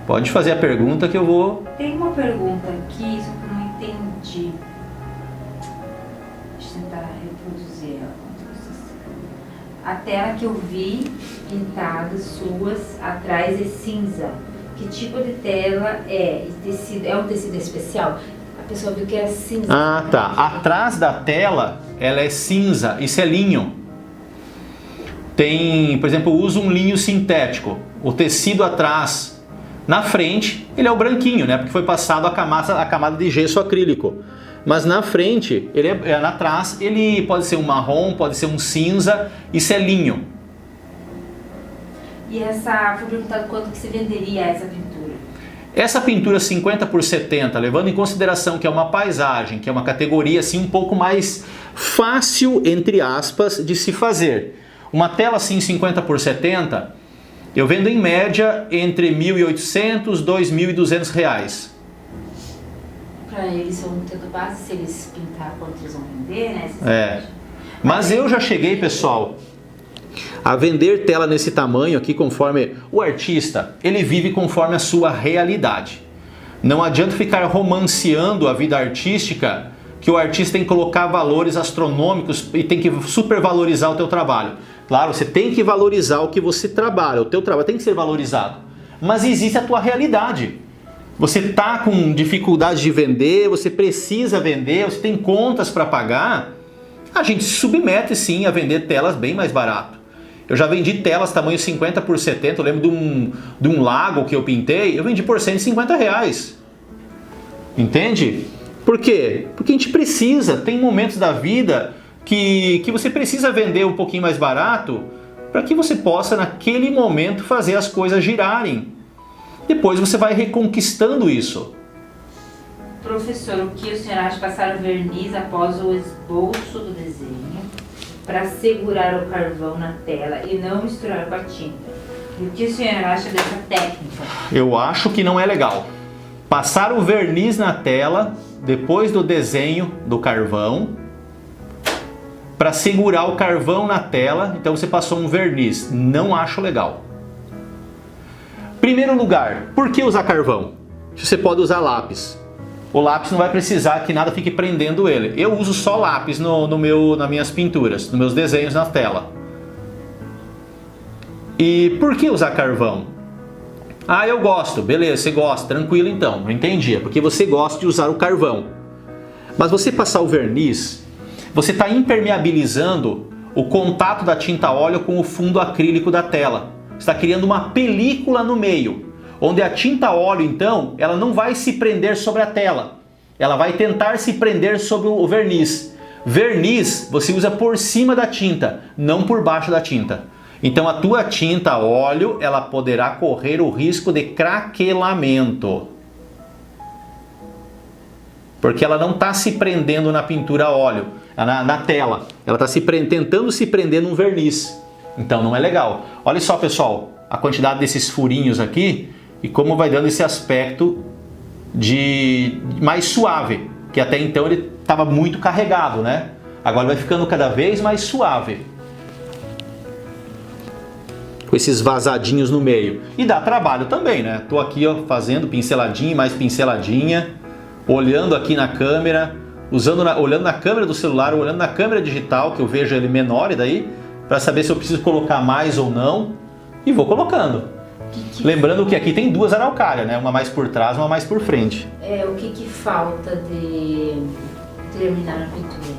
Pode fazer a pergunta que eu vou... Tem uma pergunta aqui, só que eu não entendi. Deixa eu tentar reproduzir ela. A tela que eu vi pintadas suas atrás é cinza. Que tipo de tela é? É um tecido especial? A pessoa viu que é cinza. Ah, tá. Atrás da tela, ela é cinza. Isso é linho. Tem, por exemplo, eu uso um linho sintético. O tecido atrás, na frente, ele é o branquinho, né? Porque foi passado a camada de gesso acrílico. Mas na frente, atrás, ele pode ser um marrom, pode ser um cinza. Isso é linho. E foi perguntado quanto que se venderia essa pintura? Essa pintura 50 por 70, levando em consideração que é uma paisagem, que é uma categoria assim um pouco mais fácil, entre aspas, de se fazer. Uma tela assim 50 por 70, eu vendo em média entre R$ 1.800 e R$ 2.200. Para eles são muito base, se eles pintar quanto eles vão vender, né? É. Mas eu já cheguei, pessoal, a vender tela nesse tamanho aqui, conforme o artista, ele vive conforme a sua realidade. Não adianta ficar romanceando a vida artística, que o artista tem que colocar valores astronômicos e tem que supervalorizar o teu trabalho. Claro, você tem que valorizar o que você trabalha, o teu trabalho tem que ser valorizado. Mas existe a tua realidade. Você está com dificuldade de vender, você precisa vender, você tem contas para pagar, a gente se submete sim a vender telas bem mais barato. Eu já vendi telas tamanho 50 por 70, eu lembro de um lago que eu pintei, eu vendi por R$150. Entende? Por quê? Porque a gente precisa, tem momentos da vida que você precisa vender um pouquinho mais barato para que você possa naquele momento fazer as coisas girarem. Depois você vai reconquistando isso. Professor, o que o senhor acha de passar o verniz após o esboço do desenho para segurar o carvão na tela e não misturar com a tinta? E o que o senhor acha dessa técnica? Eu acho que não é legal. Passar o verniz na tela depois do desenho do carvão para segurar o carvão na tela, então você passou um verniz. Não acho legal. Primeiro lugar, por que usar carvão? Você pode usar lápis. o lápis não vai precisar que nada fique prendendo ele. Eu uso só lápis nas minhas pinturas, nos meus desenhos na tela. E por que usar carvão? Ah, eu gosto. Beleza, você gosta. Tranquilo então. Não entendi. É porque você gosta de usar o carvão. Mas você passar o verniz, você está impermeabilizando o contato da tinta óleo com o fundo acrílico da tela. Você está criando uma película no meio, onde a tinta óleo, então, ela não vai se prender sobre a tela. Ela vai tentar se prender sobre o verniz. Verniz você usa por cima da tinta, não por baixo da tinta. Então a tua tinta óleo, ela poderá correr o risco de craquelamento. Porque ela não está se prendendo na pintura óleo, na tela. Ela está tentando se prender num verniz. Então não é legal. Olha só, pessoal, a quantidade desses furinhos aqui e como vai dando esse aspecto de mais suave, que até então ele estava muito carregado, né? Agora vai ficando cada vez mais suave, com esses vazadinhos no meio. E dá trabalho também, né? Tô aqui, ó, fazendo pinceladinha, mais pinceladinha, olhando aqui na câmera, olhando na câmera do celular, olhando na câmera digital, que eu vejo ele menor, e daí para saber se eu preciso colocar mais ou não, e vou colocando. Lembrando que aqui tem duas araucárias, né? Uma mais por trás, uma mais por frente. O que falta de terminar a pintura?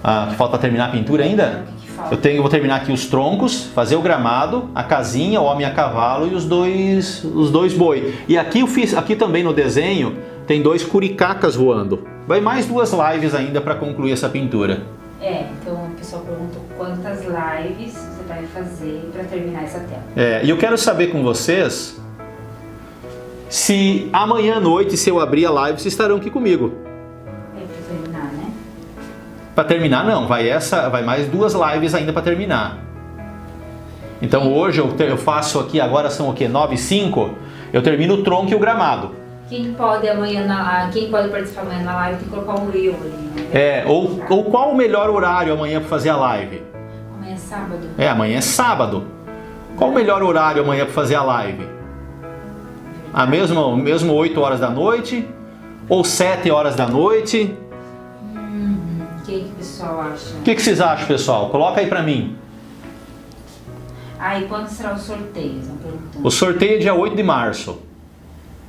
Ah, falta terminar a pintura ainda? O que falta? Eu vou terminar aqui os troncos, fazer o gramado, a casinha, o homem a cavalo e os dois boi. E aqui eu fiz, aqui também no desenho, tem 2 curicacas voando. Vai mais 2 lives ainda para concluir essa pintura. Então o pessoal perguntou quantas lives você vai fazer para terminar essa tela. E eu quero saber com vocês se amanhã à noite, se eu abrir a live, vocês estarão aqui comigo. Para terminar, né? Para terminar não, vai mais 2 lives ainda para terminar. Então hoje eu faço aqui, agora são o quê? 9h05, eu termino o tronco e o gramado. Quem pode participar amanhã na live tem que colocar um reel ali, né? Ou qual o melhor horário amanhã para fazer a live? Amanhã é sábado. Amanhã é sábado. Qual o melhor horário amanhã para fazer a live? Mesmo 8 horas da noite? Ou 7 horas da noite? O que o pessoal acha? O que vocês acham, pessoal? Coloca aí para mim. E quando será o sorteio? O sorteio é dia 8 de março.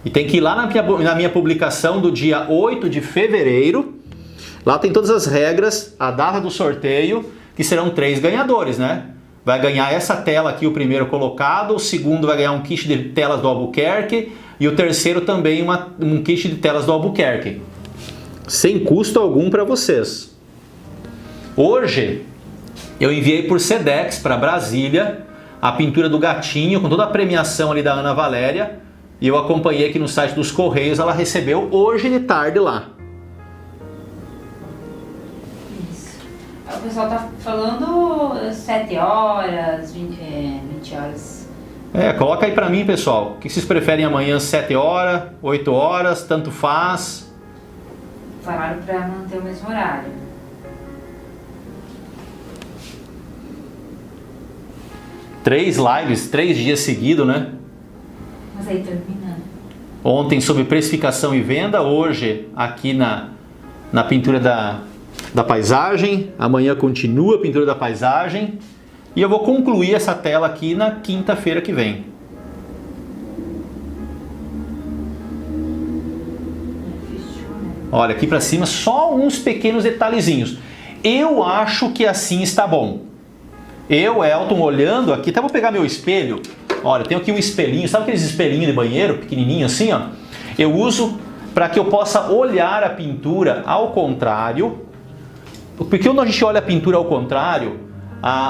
E tem que ir lá na minha publicação do dia 8 de fevereiro. Lá tem todas as regras, a data do sorteio, que serão 3 ganhadores, né? Vai ganhar essa tela aqui, o primeiro colocado, o segundo vai ganhar um kit de telas do Albuquerque e o terceiro também um kit de telas do Albuquerque. Sem custo algum para vocês. Hoje eu enviei por Sedex para Brasília a pintura do gatinho, com toda a premiação ali da Ana Valéria. E eu acompanhei aqui no site dos Correios, ela recebeu hoje de tarde lá. Isso. O pessoal tá falando 7 horas, 20 horas. Coloca aí pra mim, pessoal. O que vocês preferem amanhã, 7 horas, 8 horas, tanto faz? Falaram pra manter o mesmo horário. Três lives, 3 dias seguidos, né? Mas aí terminando. Ontem sobre precificação e venda, hoje aqui na pintura da paisagem, amanhã continua a pintura da paisagem e eu vou concluir essa tela aqui na quinta-feira que vem. Olha, aqui para cima só uns pequenos detalhezinhos. Eu acho que assim está bom. Eu, Elton, olhando aqui, até vou pegar meu espelho. Olha, tenho aqui um espelhinho, sabe aqueles espelhinhos de banheiro, pequenininho assim, ó? Eu uso para que eu possa olhar a pintura ao contrário. Porque quando a gente olha a pintura ao contrário,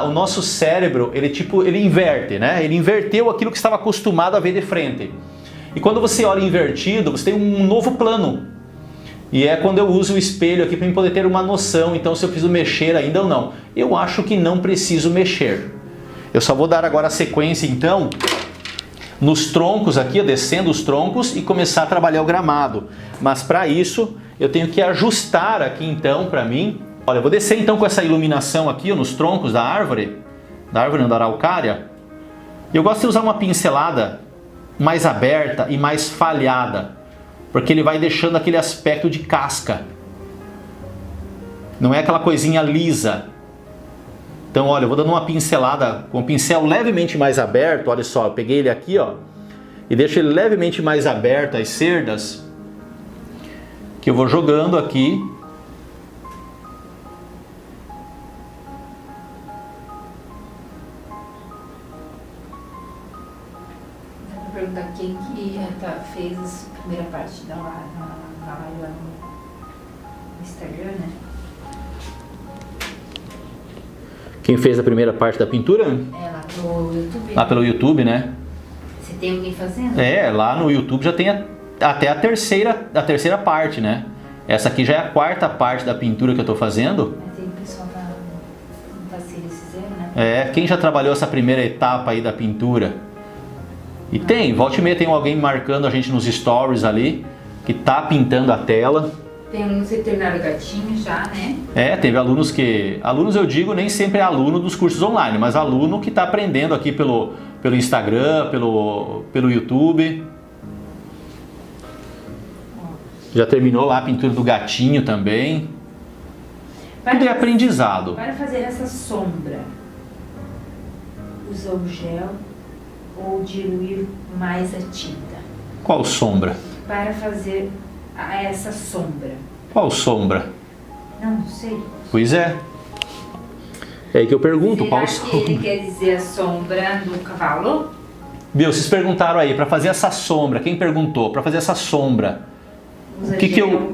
o nosso cérebro, ele inverte, né? Ele inverteu aquilo que estava acostumado a ver de frente. E quando você olha invertido, você tem um novo plano. E é quando eu uso o espelho aqui para eu poder ter uma noção, então se eu preciso mexer ainda ou não. Eu acho que não preciso mexer. Eu só vou dar agora a sequência então nos troncos aqui, descendo os troncos e começar a trabalhar o gramado. Mas para isso eu tenho que ajustar aqui então para mim. Olha, eu vou descer então com essa iluminação aqui nos troncos da árvore não, da araucária. Eu gosto de usar uma pincelada mais aberta e mais falhada. porque ele vai deixando aquele aspecto de casca. Não é aquela coisinha lisa. Então, olha, eu vou dando uma pincelada com o pincel levemente mais aberto. Olha só, eu peguei ele aqui, ó, e deixo ele levemente mais aberto, as cerdas, que eu vou jogando aqui. Dá pra perguntar quem que fez a primeira parte da live lá no Instagram, né? Quem fez a primeira parte da pintura? É, lá pelo YouTube. Lá pelo YouTube, né? Você tem alguém fazendo? É, lá no YouTube já tem até a terceira parte, né? Essa aqui já é a quarta parte da pintura que eu tô fazendo. Mas tem o pessoal da Cílios fizeram, né? É, quem já trabalhou essa primeira etapa aí da pintura? E tem, volta e meia tem alguém marcando a gente nos stories ali, que tá pintando a tela. Tem uns que terminaram gatinho já, né? É, teve alunos que... Alunos eu digo, nem sempre é aluno dos cursos online, mas aluno que está aprendendo aqui pelo Instagram, pelo YouTube. Já terminou lá a pintura do gatinho também. Tudo é aprendizado. Para fazer essa sombra, usa o gel ou diluir mais a tinta? Qual sombra? Para fazer essa sombra. Qual sombra? Não sei. Pois é. É aí que eu pergunto, Será qual que sombra? ele quer dizer a sombra do cavalo? Viu, vocês perguntaram aí, para fazer essa sombra, quem perguntou? Para fazer essa sombra, Usa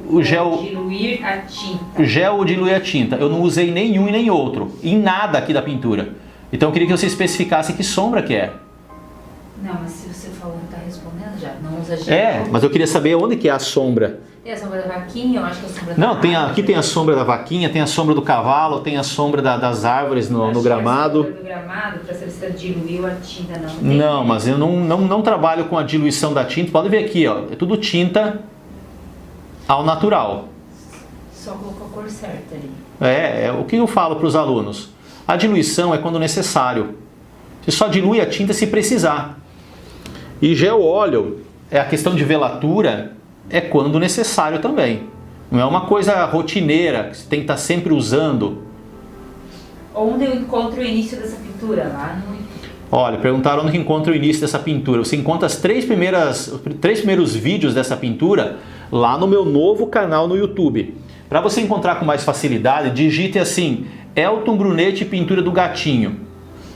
o gel... ou diluir a tinta. Gel ou diluir a tinta? Eu não usei nenhum e nem outro, em nada aqui da pintura. Então eu queria que você especificasse que sombra que é. Não, mas se você falou que tá respondendo já, não usa gel. É, mas eu queria saber onde que é a sombra. Tem a sombra da vaquinha, eu acho que é a sombra da Não, vaca. aqui tem a sombra da vaquinha, tem a sombra do cavalo, tem a sombra das árvores no Acho que gramado. É a sombra do gramado, pra saber se você diluiu a tinta, não. Tem. Não, mas eu não trabalho com a diluição da tinta. Pode ver aqui, ó, é tudo tinta ao natural. Só colocou a cor certa ali. É o que eu falo para os alunos. A diluição é quando necessário. Você só dilui a tinta se precisar. E gel óleo, é a questão de velatura, é quando necessário também. Não é uma coisa rotineira, que você tem que estar sempre usando. Onde eu encontro o início dessa pintura? Lá no... Olha, perguntaram onde que encontra o início dessa pintura. Você encontra os três primeiros vídeos dessa pintura lá no meu novo canal no YouTube. Para você encontrar com mais facilidade, digite assim, Elton Brunetti Pintura do Gatinho,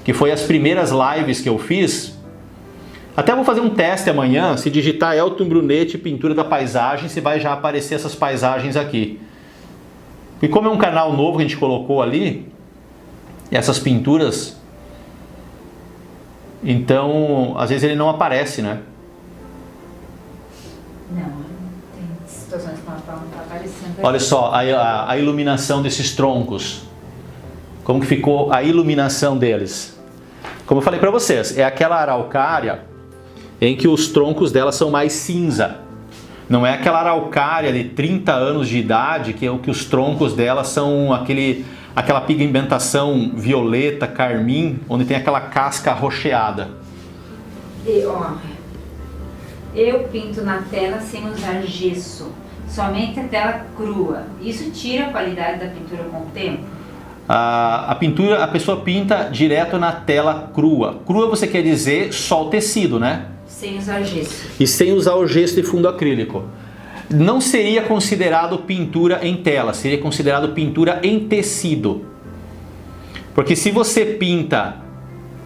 que foi as primeiras lives que eu fiz. Até vou fazer um teste amanhã, se digitar Elton Brunetti Pintura da Paisagem, se vai já aparecer essas paisagens aqui. E como é um canal novo que a gente colocou ali, essas pinturas, então às vezes ele não aparece, né? Não, tem situações que não tá aparecendo. Olha só a iluminação desses troncos. Como que ficou a iluminação deles. Como eu falei para vocês, é aquela araucária em que os troncos dela são mais cinza. Não é aquela araucária de 30 anos de idade que os troncos dela são aquela pigmentação violeta, carmim, onde tem aquela casca arroxeada. E, ó, eu pinto na tela sem usar gesso, somente a tela crua. Isso tira a qualidade da pintura com o tempo? A pintura, a pessoa pinta direto na tela crua. Crua você quer dizer só o tecido, né? Sem usar gesso. E sem usar o gesso de fundo acrílico. Não seria considerado pintura em tela, seria considerado pintura em tecido. Porque se você pinta,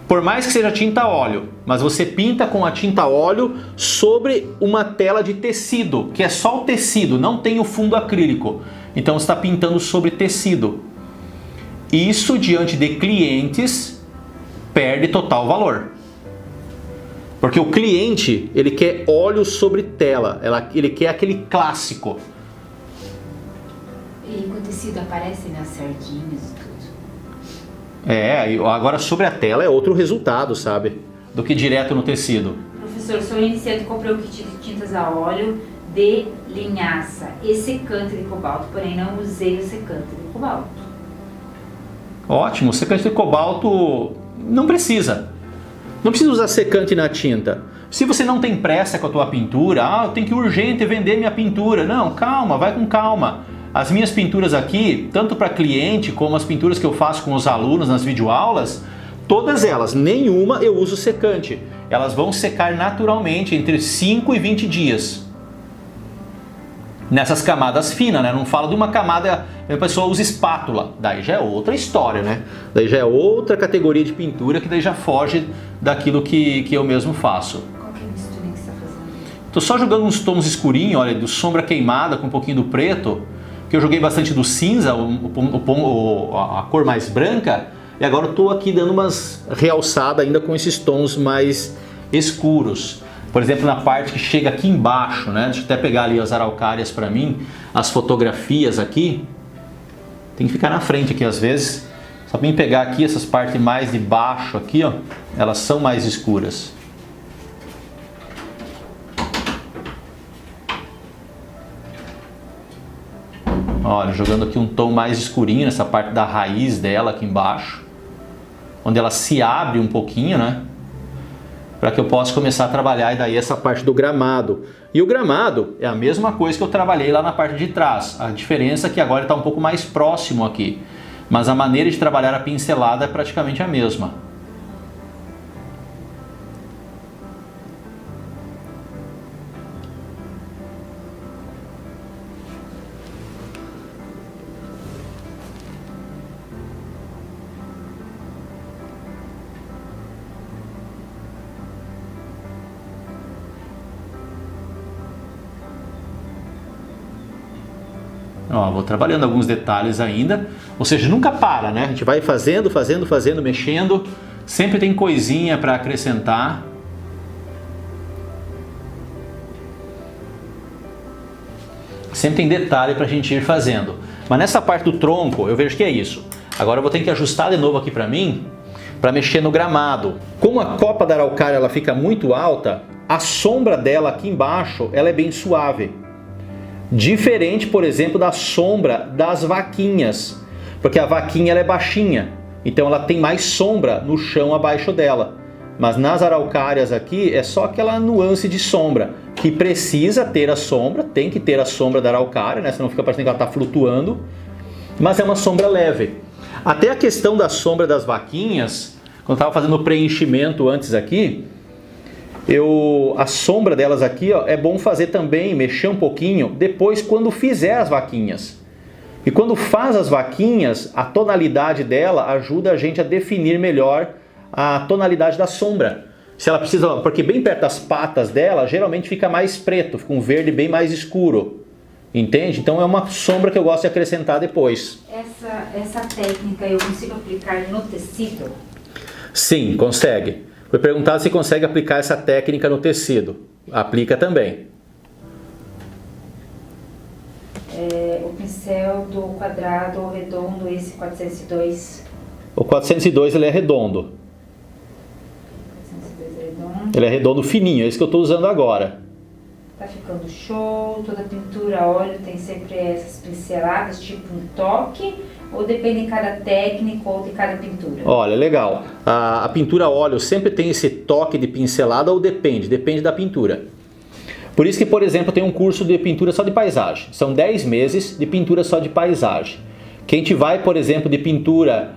por mais que seja tinta a óleo, mas você pinta com a tinta a óleo sobre uma tela de tecido, que é só o tecido, não tem o fundo acrílico. Então você está pintando sobre tecido. Isso, diante de clientes, perde total valor. Porque o cliente, ele quer óleo sobre tela, ele quer aquele clássico. E com o tecido aparece nas sardinhas e tudo. É, agora sobre a tela é outro resultado, sabe? Do que direto no tecido. Professor, sou iniciante e comprei o kit de tintas a óleo de linhaça e secante de cobalto, porém não usei o secante de cobalto. Ótimo, secante de cobalto não precisa. Não precisa usar secante na tinta. Se você não tem pressa com a tua pintura, eu tenho que urgente vender minha pintura. Não, calma, vai com calma. As minhas pinturas aqui, tanto para cliente como as pinturas que eu faço com os alunos nas videoaulas, todas elas, nenhuma eu uso secante. Elas vão secar naturalmente entre 5 e 20 dias. Nessas camadas finas, né? Não falo de uma camada, a pessoa usa espátula, daí já é outra história, né? Daí já é outra categoria de pintura que daí já foge daquilo que eu mesmo faço. Qual que é a misturinha que você está fazendo? Tô só jogando uns tons escurinhos, olha, do sombra queimada com um pouquinho do preto, que eu joguei bastante do cinza, a cor mais branca, e agora eu tô aqui dando umas realçadas ainda com esses tons mais escuros. Por exemplo, na parte que chega aqui embaixo, né? Deixa eu até pegar ali as araucárias para mim, as fotografias aqui. Tem que ficar na frente aqui às vezes. Só para mim pegar aqui essas partes mais de baixo aqui, ó, elas são mais escuras. Olha, jogando aqui um tom mais escurinho nessa parte da raiz dela aqui embaixo, onde ela se abre um pouquinho, né? Para que eu possa começar a trabalhar e daí essa parte do gramado. E o gramado é a mesma coisa que eu trabalhei lá na parte de trás. A diferença é que agora está um pouco mais próximo aqui. Mas a maneira de trabalhar a pincelada é praticamente a mesma. Ó, vou trabalhando alguns detalhes ainda, ou seja, nunca para, né? A gente vai fazendo, mexendo, sempre tem coisinha para acrescentar. Sempre tem detalhe para a gente ir fazendo. Mas nessa parte do tronco, eu vejo que é isso. Agora eu vou ter que ajustar de novo aqui para mim, para mexer no gramado. Como a copa da araucária ela fica muito alta, a sombra dela aqui embaixo ela é bem suave. Diferente, por exemplo, da sombra das vaquinhas, porque a vaquinha ela é baixinha, então ela tem mais sombra no chão abaixo dela. Mas nas araucárias aqui é só aquela nuance de sombra, que precisa ter a sombra, tem que ter a sombra da araucária, né? Senão fica parecendo que ela está flutuando, mas é uma sombra leve. Até a questão da sombra das vaquinhas, quando eu estava fazendo o preenchimento antes aqui, a sombra delas aqui, ó, é bom fazer também, mexer um pouquinho, depois quando fizer as vaquinhas. E quando faz as vaquinhas, a tonalidade dela ajuda a gente a definir melhor a tonalidade da sombra. Se ela precisa, porque bem perto das patas dela, geralmente fica mais preto, fica um verde bem mais escuro. Entende? Então é uma sombra que eu gosto de acrescentar depois. Essa técnica eu consigo aplicar no tecido? Sim, consegue. Foi perguntado se consegue aplicar essa técnica no tecido. Aplica também. O pincel do quadrado ou redondo, esse 402? O 402 ele é redondo. 402 é redondo. Ele é redondo fininho, é esse que eu estou usando agora. Tá ficando show. Toda pintura a óleo tem sempre essas pinceladas, tipo um toque? Ou depende de cada técnico ou de cada pintura? Olha, legal. A pintura a óleo sempre tem esse toque de pincelada ou depende da pintura. Por isso que, por exemplo, tem um curso de pintura só de paisagem. São 10 meses de pintura só de paisagem. Quem te vai, por exemplo, de pintura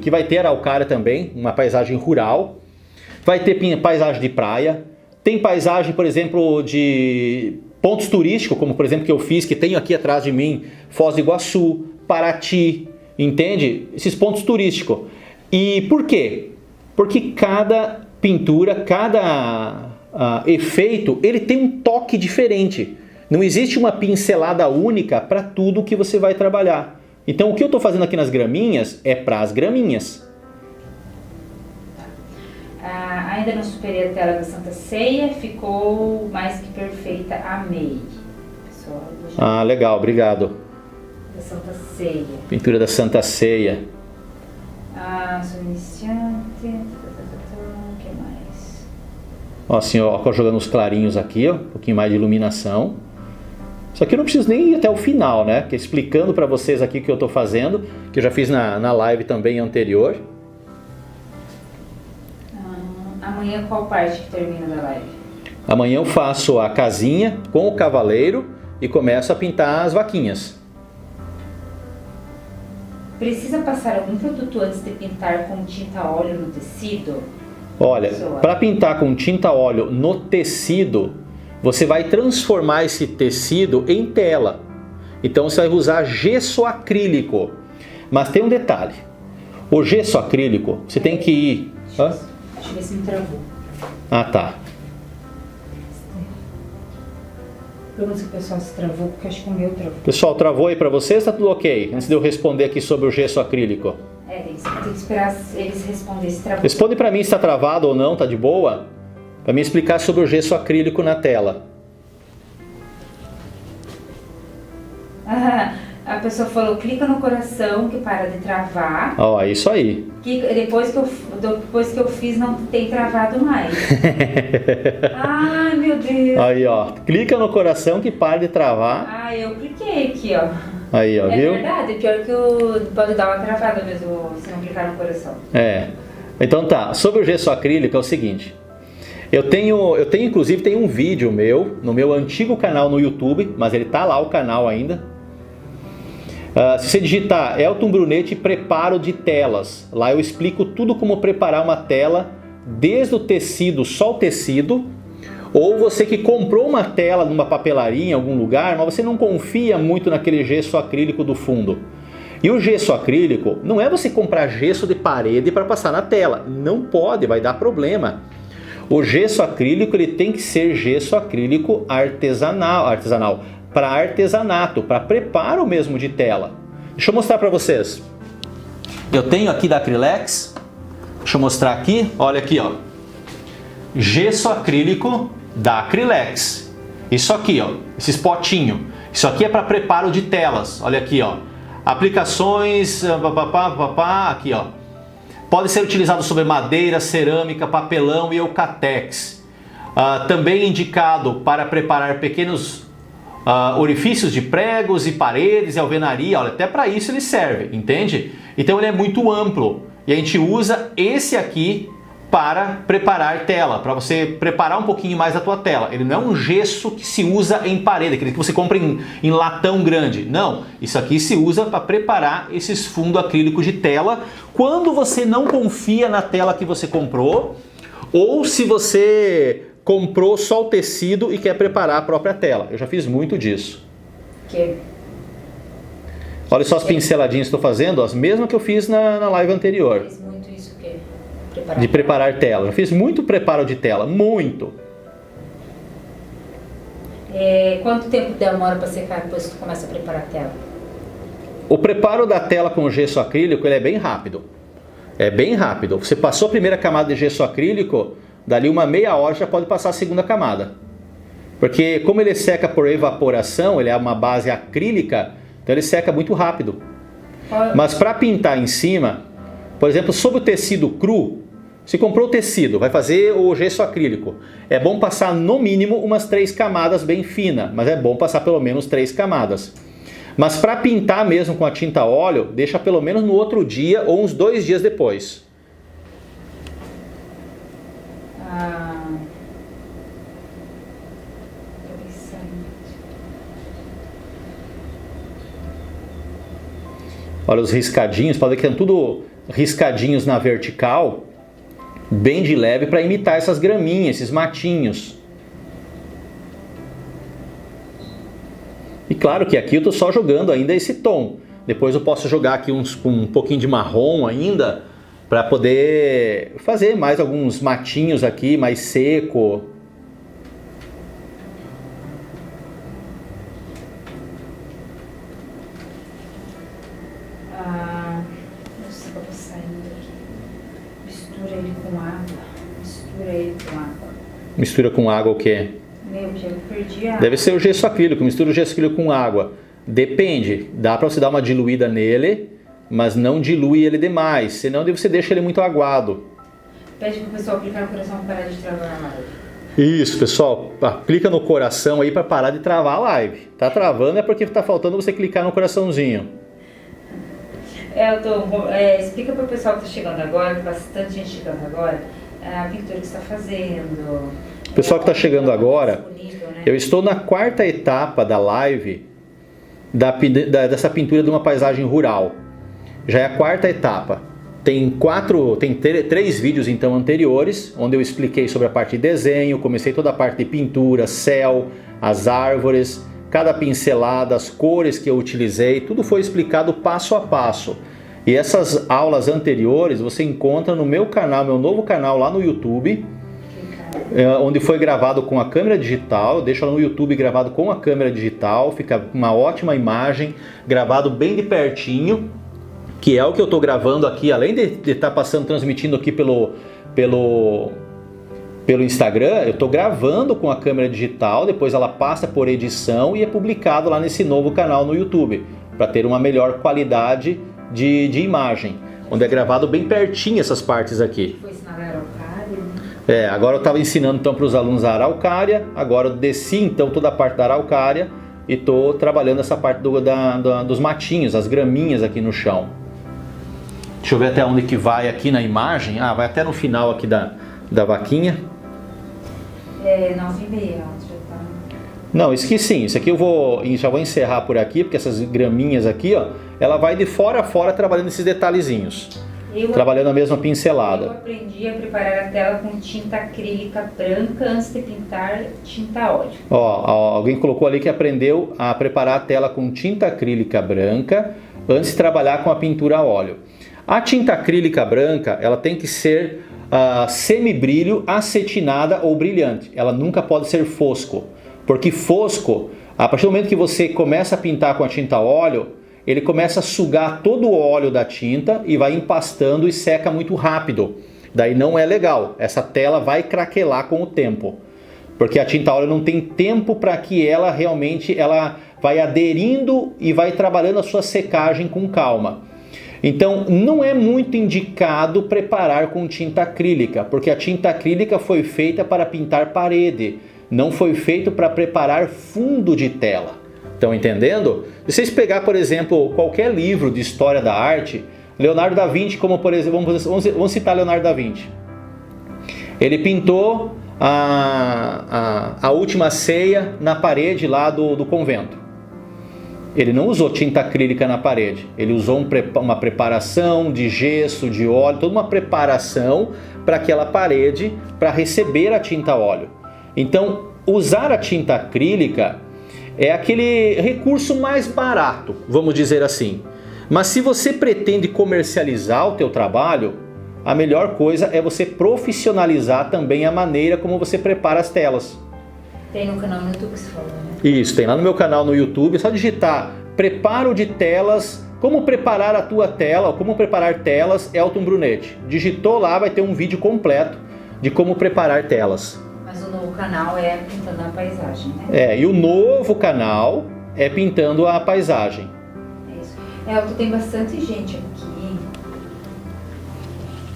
que vai ter araucária também, uma paisagem rural. Vai ter paisagem de praia. Tem paisagem, por exemplo, de pontos turísticos, como por exemplo que eu fiz, que tenho aqui atrás de mim, Foz do Iguaçu, Paraty, entende? Esses pontos turísticos. E por quê? Porque cada pintura, cada efeito, ele tem um toque diferente. Não existe uma pincelada única para tudo que você vai trabalhar. Então o que eu estou fazendo aqui nas graminhas é para as graminhas. Ainda não superei a tela da Santa Ceia, ficou mais que perfeita, amei. Pessoal, legal, obrigado. Da Santa Ceia. Pintura da Santa Ceia. Sou iniciante. O que mais? Ó, assim, ó, jogando os clarinhos aqui, ó, um pouquinho mais de iluminação. Isso aqui eu não preciso nem ir até o final, né? Que explicando para vocês aqui o que eu estou fazendo, que eu já fiz na live também anterior. Amanhã qual parte que termina da live? Amanhã eu faço a casinha com o cavaleiro e começo a pintar as vaquinhas. Precisa passar algum produto antes de pintar com tinta óleo no tecido? Olha, para pintar com tinta óleo no tecido, você vai transformar esse tecido em tela. Então você vai usar gesso acrílico. Mas tem um detalhe. O gesso acrílico, você tem que ir... Deixa eu ver se me travou. Ah, tá. Pergunta se o pessoal se travou, porque acho que o meu travou. Pessoal, travou aí para vocês? Tá tudo ok? Antes de eu responder aqui sobre o gesso acrílico. Tem que esperar eles responderem se travou. Responde para mim se está travado ou não, tá de boa? Para me explicar sobre o gesso acrílico na tela. A pessoa falou, clica no coração que para de travar. Ó, é isso aí. Depois que eu fiz, não tem travado mais. Ai, meu Deus. Aí, ó. Clica no coração que para de travar. Eu cliquei aqui, ó. Aí, ó, viu? É verdade, pior que pode dar uma travada mesmo se não clicar no coração. Então tá, sobre o gesso acrílico é o seguinte. Inclusive um vídeo meu, no meu antigo canal no YouTube, mas ele tá lá o canal ainda. Se você digitar Elton Brunetti preparo de telas, lá eu explico tudo como preparar uma tela, desde o tecido, só o tecido, ou você que comprou uma tela numa papelaria em algum lugar, mas você não confia muito naquele gesso acrílico do fundo. E o gesso acrílico não é você comprar gesso de parede para passar na tela, não pode, vai dar problema. O gesso acrílico ele tem que ser gesso acrílico artesanal, para artesanato, para preparo mesmo de tela. Deixa eu mostrar para vocês. Eu tenho aqui da Acrylex, deixa eu mostrar aqui, olha aqui, ó. Gesso acrílico da Acrylex. Isso aqui, ó, esse potinho. Isso aqui é para preparo de telas, olha aqui, ó. Aplicações, aqui, ó. Pode ser utilizado sobre madeira, cerâmica, papelão e eucatex. Também indicado para preparar pequenos orifícios de pregos e paredes e alvenaria, olha, até para isso ele serve, entende? Então ele é muito amplo e a gente usa esse aqui para preparar tela, para você preparar um pouquinho mais a tua tela. Ele não é um gesso que se usa em parede, aquele que você compra em latão grande. Não, isso aqui se usa para preparar esses fundos acrílicos de tela quando você não confia na tela que você comprou ou se você comprou só o tecido e quer preparar a própria tela. Eu já fiz muito disso. Olha só as pinceladinhas que estou fazendo, as mesmas que eu fiz na live anterior. Fiz muito isso que de preparar tela. Eu fiz muito preparo de tela, muito. Quanto tempo demora para secar depois que tu começa a preparar a tela? O preparo da tela com gesso acrílico ele é bem rápido. É bem rápido. Você passou a primeira camada de gesso acrílico, dali uma meia hora já pode passar a segunda camada. Porque como ele seca por evaporação, ele é uma base acrílica, então ele seca muito rápido. Mas para pintar em cima, por exemplo, sobre o tecido cru, se comprou o tecido, vai fazer o gesso acrílico. É bom passar no mínimo umas 3 camadas bem finas, mas é bom passar pelo menos 3 camadas. Mas para pintar mesmo com a tinta óleo, deixa pelo menos no outro dia ou uns 2 dias depois. Olha os riscadinhos, pode ver que estão tudo riscadinhos na vertical, bem de leve para imitar essas graminhas, esses matinhos. E claro que aqui eu estou só jogando ainda esse tom. Depois eu posso jogar aqui um pouquinho de marrom ainda, para poder fazer mais alguns matinhos aqui, mais seco. Nossa, eu vou saindo aqui. Mistura ele com água. Mistura ele com água. Mistura com água o quê? Meu, já perdi a água. Deve ser o gesso acrílico. Mistura o gesso acrílico com água. Depende. Dá para você dar uma diluída nele, mas não dilui ele demais. Senão você deixa ele muito aguado. Pede pro pessoal clicar no coração para parar de travar a live. Isso, pessoal. Clica no coração aí para parar de travar a live. Tá travando é porque tá faltando você clicar no coraçãozinho. Explica para o pessoal que está chegando agora, que bastante gente chegando agora, a pintura que está fazendo. Pessoal que está chegando agora, disponível, né? eu estou na 4ª etapa da live dessa pintura de uma paisagem rural. Já é a 4ª etapa. Tem 3 vídeos então anteriores, onde eu expliquei sobre a parte de desenho, comecei toda a parte de pintura, céu, as árvores, cada pincelada, as cores que eu utilizei, tudo foi explicado passo a passo. E essas aulas anteriores você encontra no meu canal, meu novo canal lá no YouTube, onde foi gravado com a câmera digital. Eu deixo lá no YouTube gravado com a câmera digital, fica uma ótima imagem, gravado bem de pertinho, que é o que eu estou gravando aqui, além de estar transmitindo aqui pelo Instagram, eu estou gravando com a câmera digital, depois ela passa por edição e é publicado lá nesse novo canal no YouTube, para ter uma melhor qualidade de imagem, onde é gravado bem pertinho essas partes aqui. Foi ensinado a araucária, né? Agora eu estava ensinando então para os alunos a araucária, agora eu desci então toda a parte da araucária e estou trabalhando essa parte dos matinhos, as graminhas aqui no chão. Deixa eu ver até onde que vai aqui na imagem. Ah, vai até no final aqui da vaquinha. 9h30, já tá. Não, isso aqui sim, isso aqui já vou encerrar por aqui, porque essas graminhas aqui, ó, ela vai de fora a fora trabalhando esses detalhezinhos. Trabalhando a mesma pincelada. Eu aprendi a preparar a tela com tinta acrílica branca antes de pintar tinta óleo. Ó, alguém colocou ali que aprendeu a preparar a tela com tinta acrílica branca antes de trabalhar com a pintura a óleo. A tinta acrílica branca, ela tem que ser semibrilho, acetinada ou brilhante. Ela nunca pode ser fosco, porque fosco, a partir do momento que você começa a pintar com a tinta a óleo, ele começa a sugar todo o óleo da tinta e vai empastando e seca muito rápido. Daí não é legal, essa tela vai craquelar com o tempo, porque a tinta a óleo não tem tempo para que ela realmente vai aderindo e vai trabalhando a sua secagem com calma. Então não é muito indicado preparar com tinta acrílica, porque a tinta acrílica foi feita para pintar parede, não foi feito para preparar fundo de tela. Estão entendendo? Se vocês pegar, por exemplo, qualquer livro de história da arte, Leonardo da Vinci, como por exemplo, vamos citar Leonardo da Vinci. Ele pintou a Última Ceia na parede lá do convento. Ele não usou tinta acrílica na parede, ele usou uma preparação de gesso, de óleo, toda uma preparação para aquela parede, para receber a tinta a óleo. Então, usar a tinta acrílica é aquele recurso mais barato, vamos dizer assim. Mas se você pretende comercializar o teu trabalho, a melhor coisa é você profissionalizar também a maneira como você prepara as telas. Tem no canal no YouTube que você falou, né? Isso, tem lá no meu canal no YouTube, é só digitar preparo de telas, como preparar a tua tela, ou como preparar telas, Elton Brunetti. Digitou lá, vai ter um vídeo completo de como preparar telas. Mas o novo canal é Pintando a Paisagem, né? E o novo canal é Pintando a Paisagem. É isso. Elton, tem bastante gente aqui.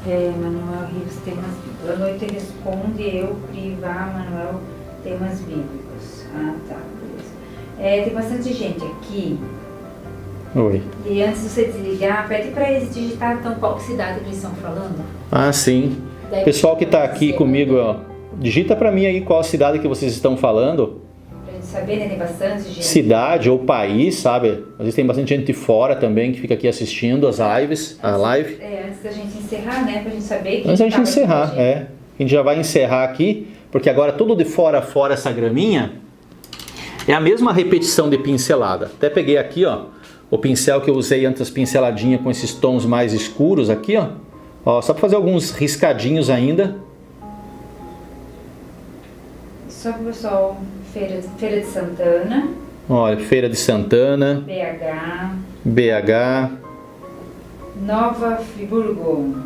Manuel Rios, temas bíblicos. A noite responde, eu, Privar, Manuel, temas bíblicos. Ah, tá, beleza. Tem bastante gente aqui. Oi. E antes de você desligar, pede para eles digitar então qual cidade eles estão falando. Ah, sim. Daí, pessoal que está aqui comigo, ó, digita para mim aí qual cidade que vocês estão falando. Pra gente saber, né? Tem bastante gente. Cidade ou país, sabe? Às vezes tem bastante gente de fora também que fica aqui assistindo as lives, a live. Antes da gente encerrar, né? Pra gente saber que antes da gente encerrar, a gente já vai encerrar aqui, porque agora tudo de fora a fora essa graminha é a mesma repetição de pincelada. Até peguei aqui, ó, o pincel que eu usei antes, as pinceladinhas com esses tons mais escuros aqui, ó, só para fazer alguns riscadinhos ainda. Só para o pessoal, Feira de Santana. Olha, Feira de Santana. BH. Nova Friburgo.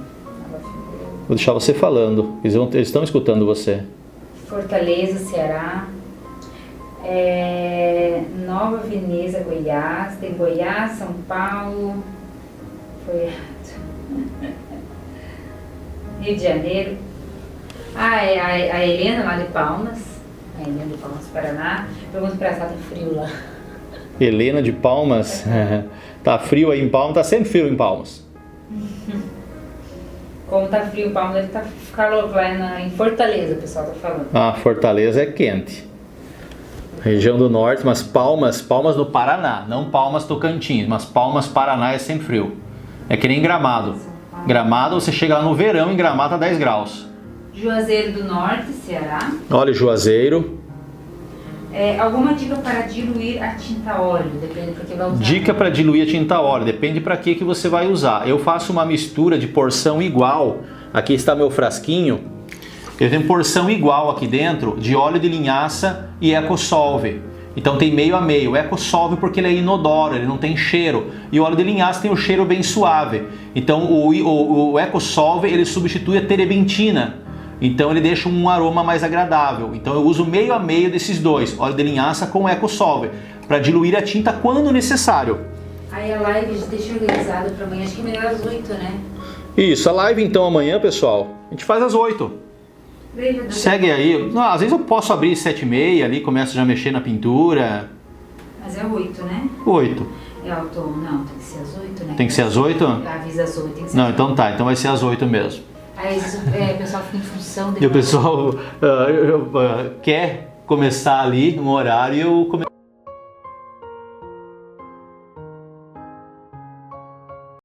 Vou deixar você falando, eles estão escutando você. Fortaleza, Ceará. Nova Veneza, Goiás. Tem Goiás, São Paulo. Foi errado. Rio de Janeiro. A Helena lá de Palmas. A Helena de Palmas, Paraná. Pergunta pra ela, tá frio lá. Helena de Palmas. Tá frio aí em Palmas, tá sempre frio em Palmas. Como tá frio, o Palmas deve tá calor lá em Fortaleza, o pessoal tá falando. Ah, Fortaleza é quente. Região do Norte, mas Palmas no Paraná, não Palmas Tocantins, mas Palmas, Paraná é sempre frio. É que nem Gramado. Gramado, você chega lá no verão, em Gramado tá 10 graus. Juazeiro do Norte, Ceará. Olha, Juazeiro. Alguma dica para diluir a tinta óleo? Depende do que vai usar. Dica para diluir a tinta óleo, depende para que você vai usar. Eu faço uma mistura de porção igual. Aqui está meu frasquinho. Eu tenho porção igual aqui dentro de óleo de linhaça e EcoSolve. Então tem meio a meio. O EcoSolve porque ele é inodoro, ele não tem cheiro. E o óleo de linhaça tem um cheiro bem suave. Então o EcoSolve ele substitui a terebentina. Então ele deixa um aroma mais agradável. Então eu uso meio a meio desses dois, óleo de linhaça com EcoSolve, para diluir a tinta quando necessário. Aí a live a gente deixa organizada para amanhã, acho que é melhor às 8, né? Isso, a live então amanhã, pessoal, a gente faz às 8. Segue aí. Não, às vezes eu posso abrir 7h30 ali, começo já a mexer na pintura. Mas é 8, né? 8. Não, tem que ser às 8, né? Tem que ser às 8? Avisa às 8, tem que ser. Não, então tá, então vai ser às 8 mesmo. Aí o pessoal fica em função E o pessoal quer começar ali no horário e eu começo.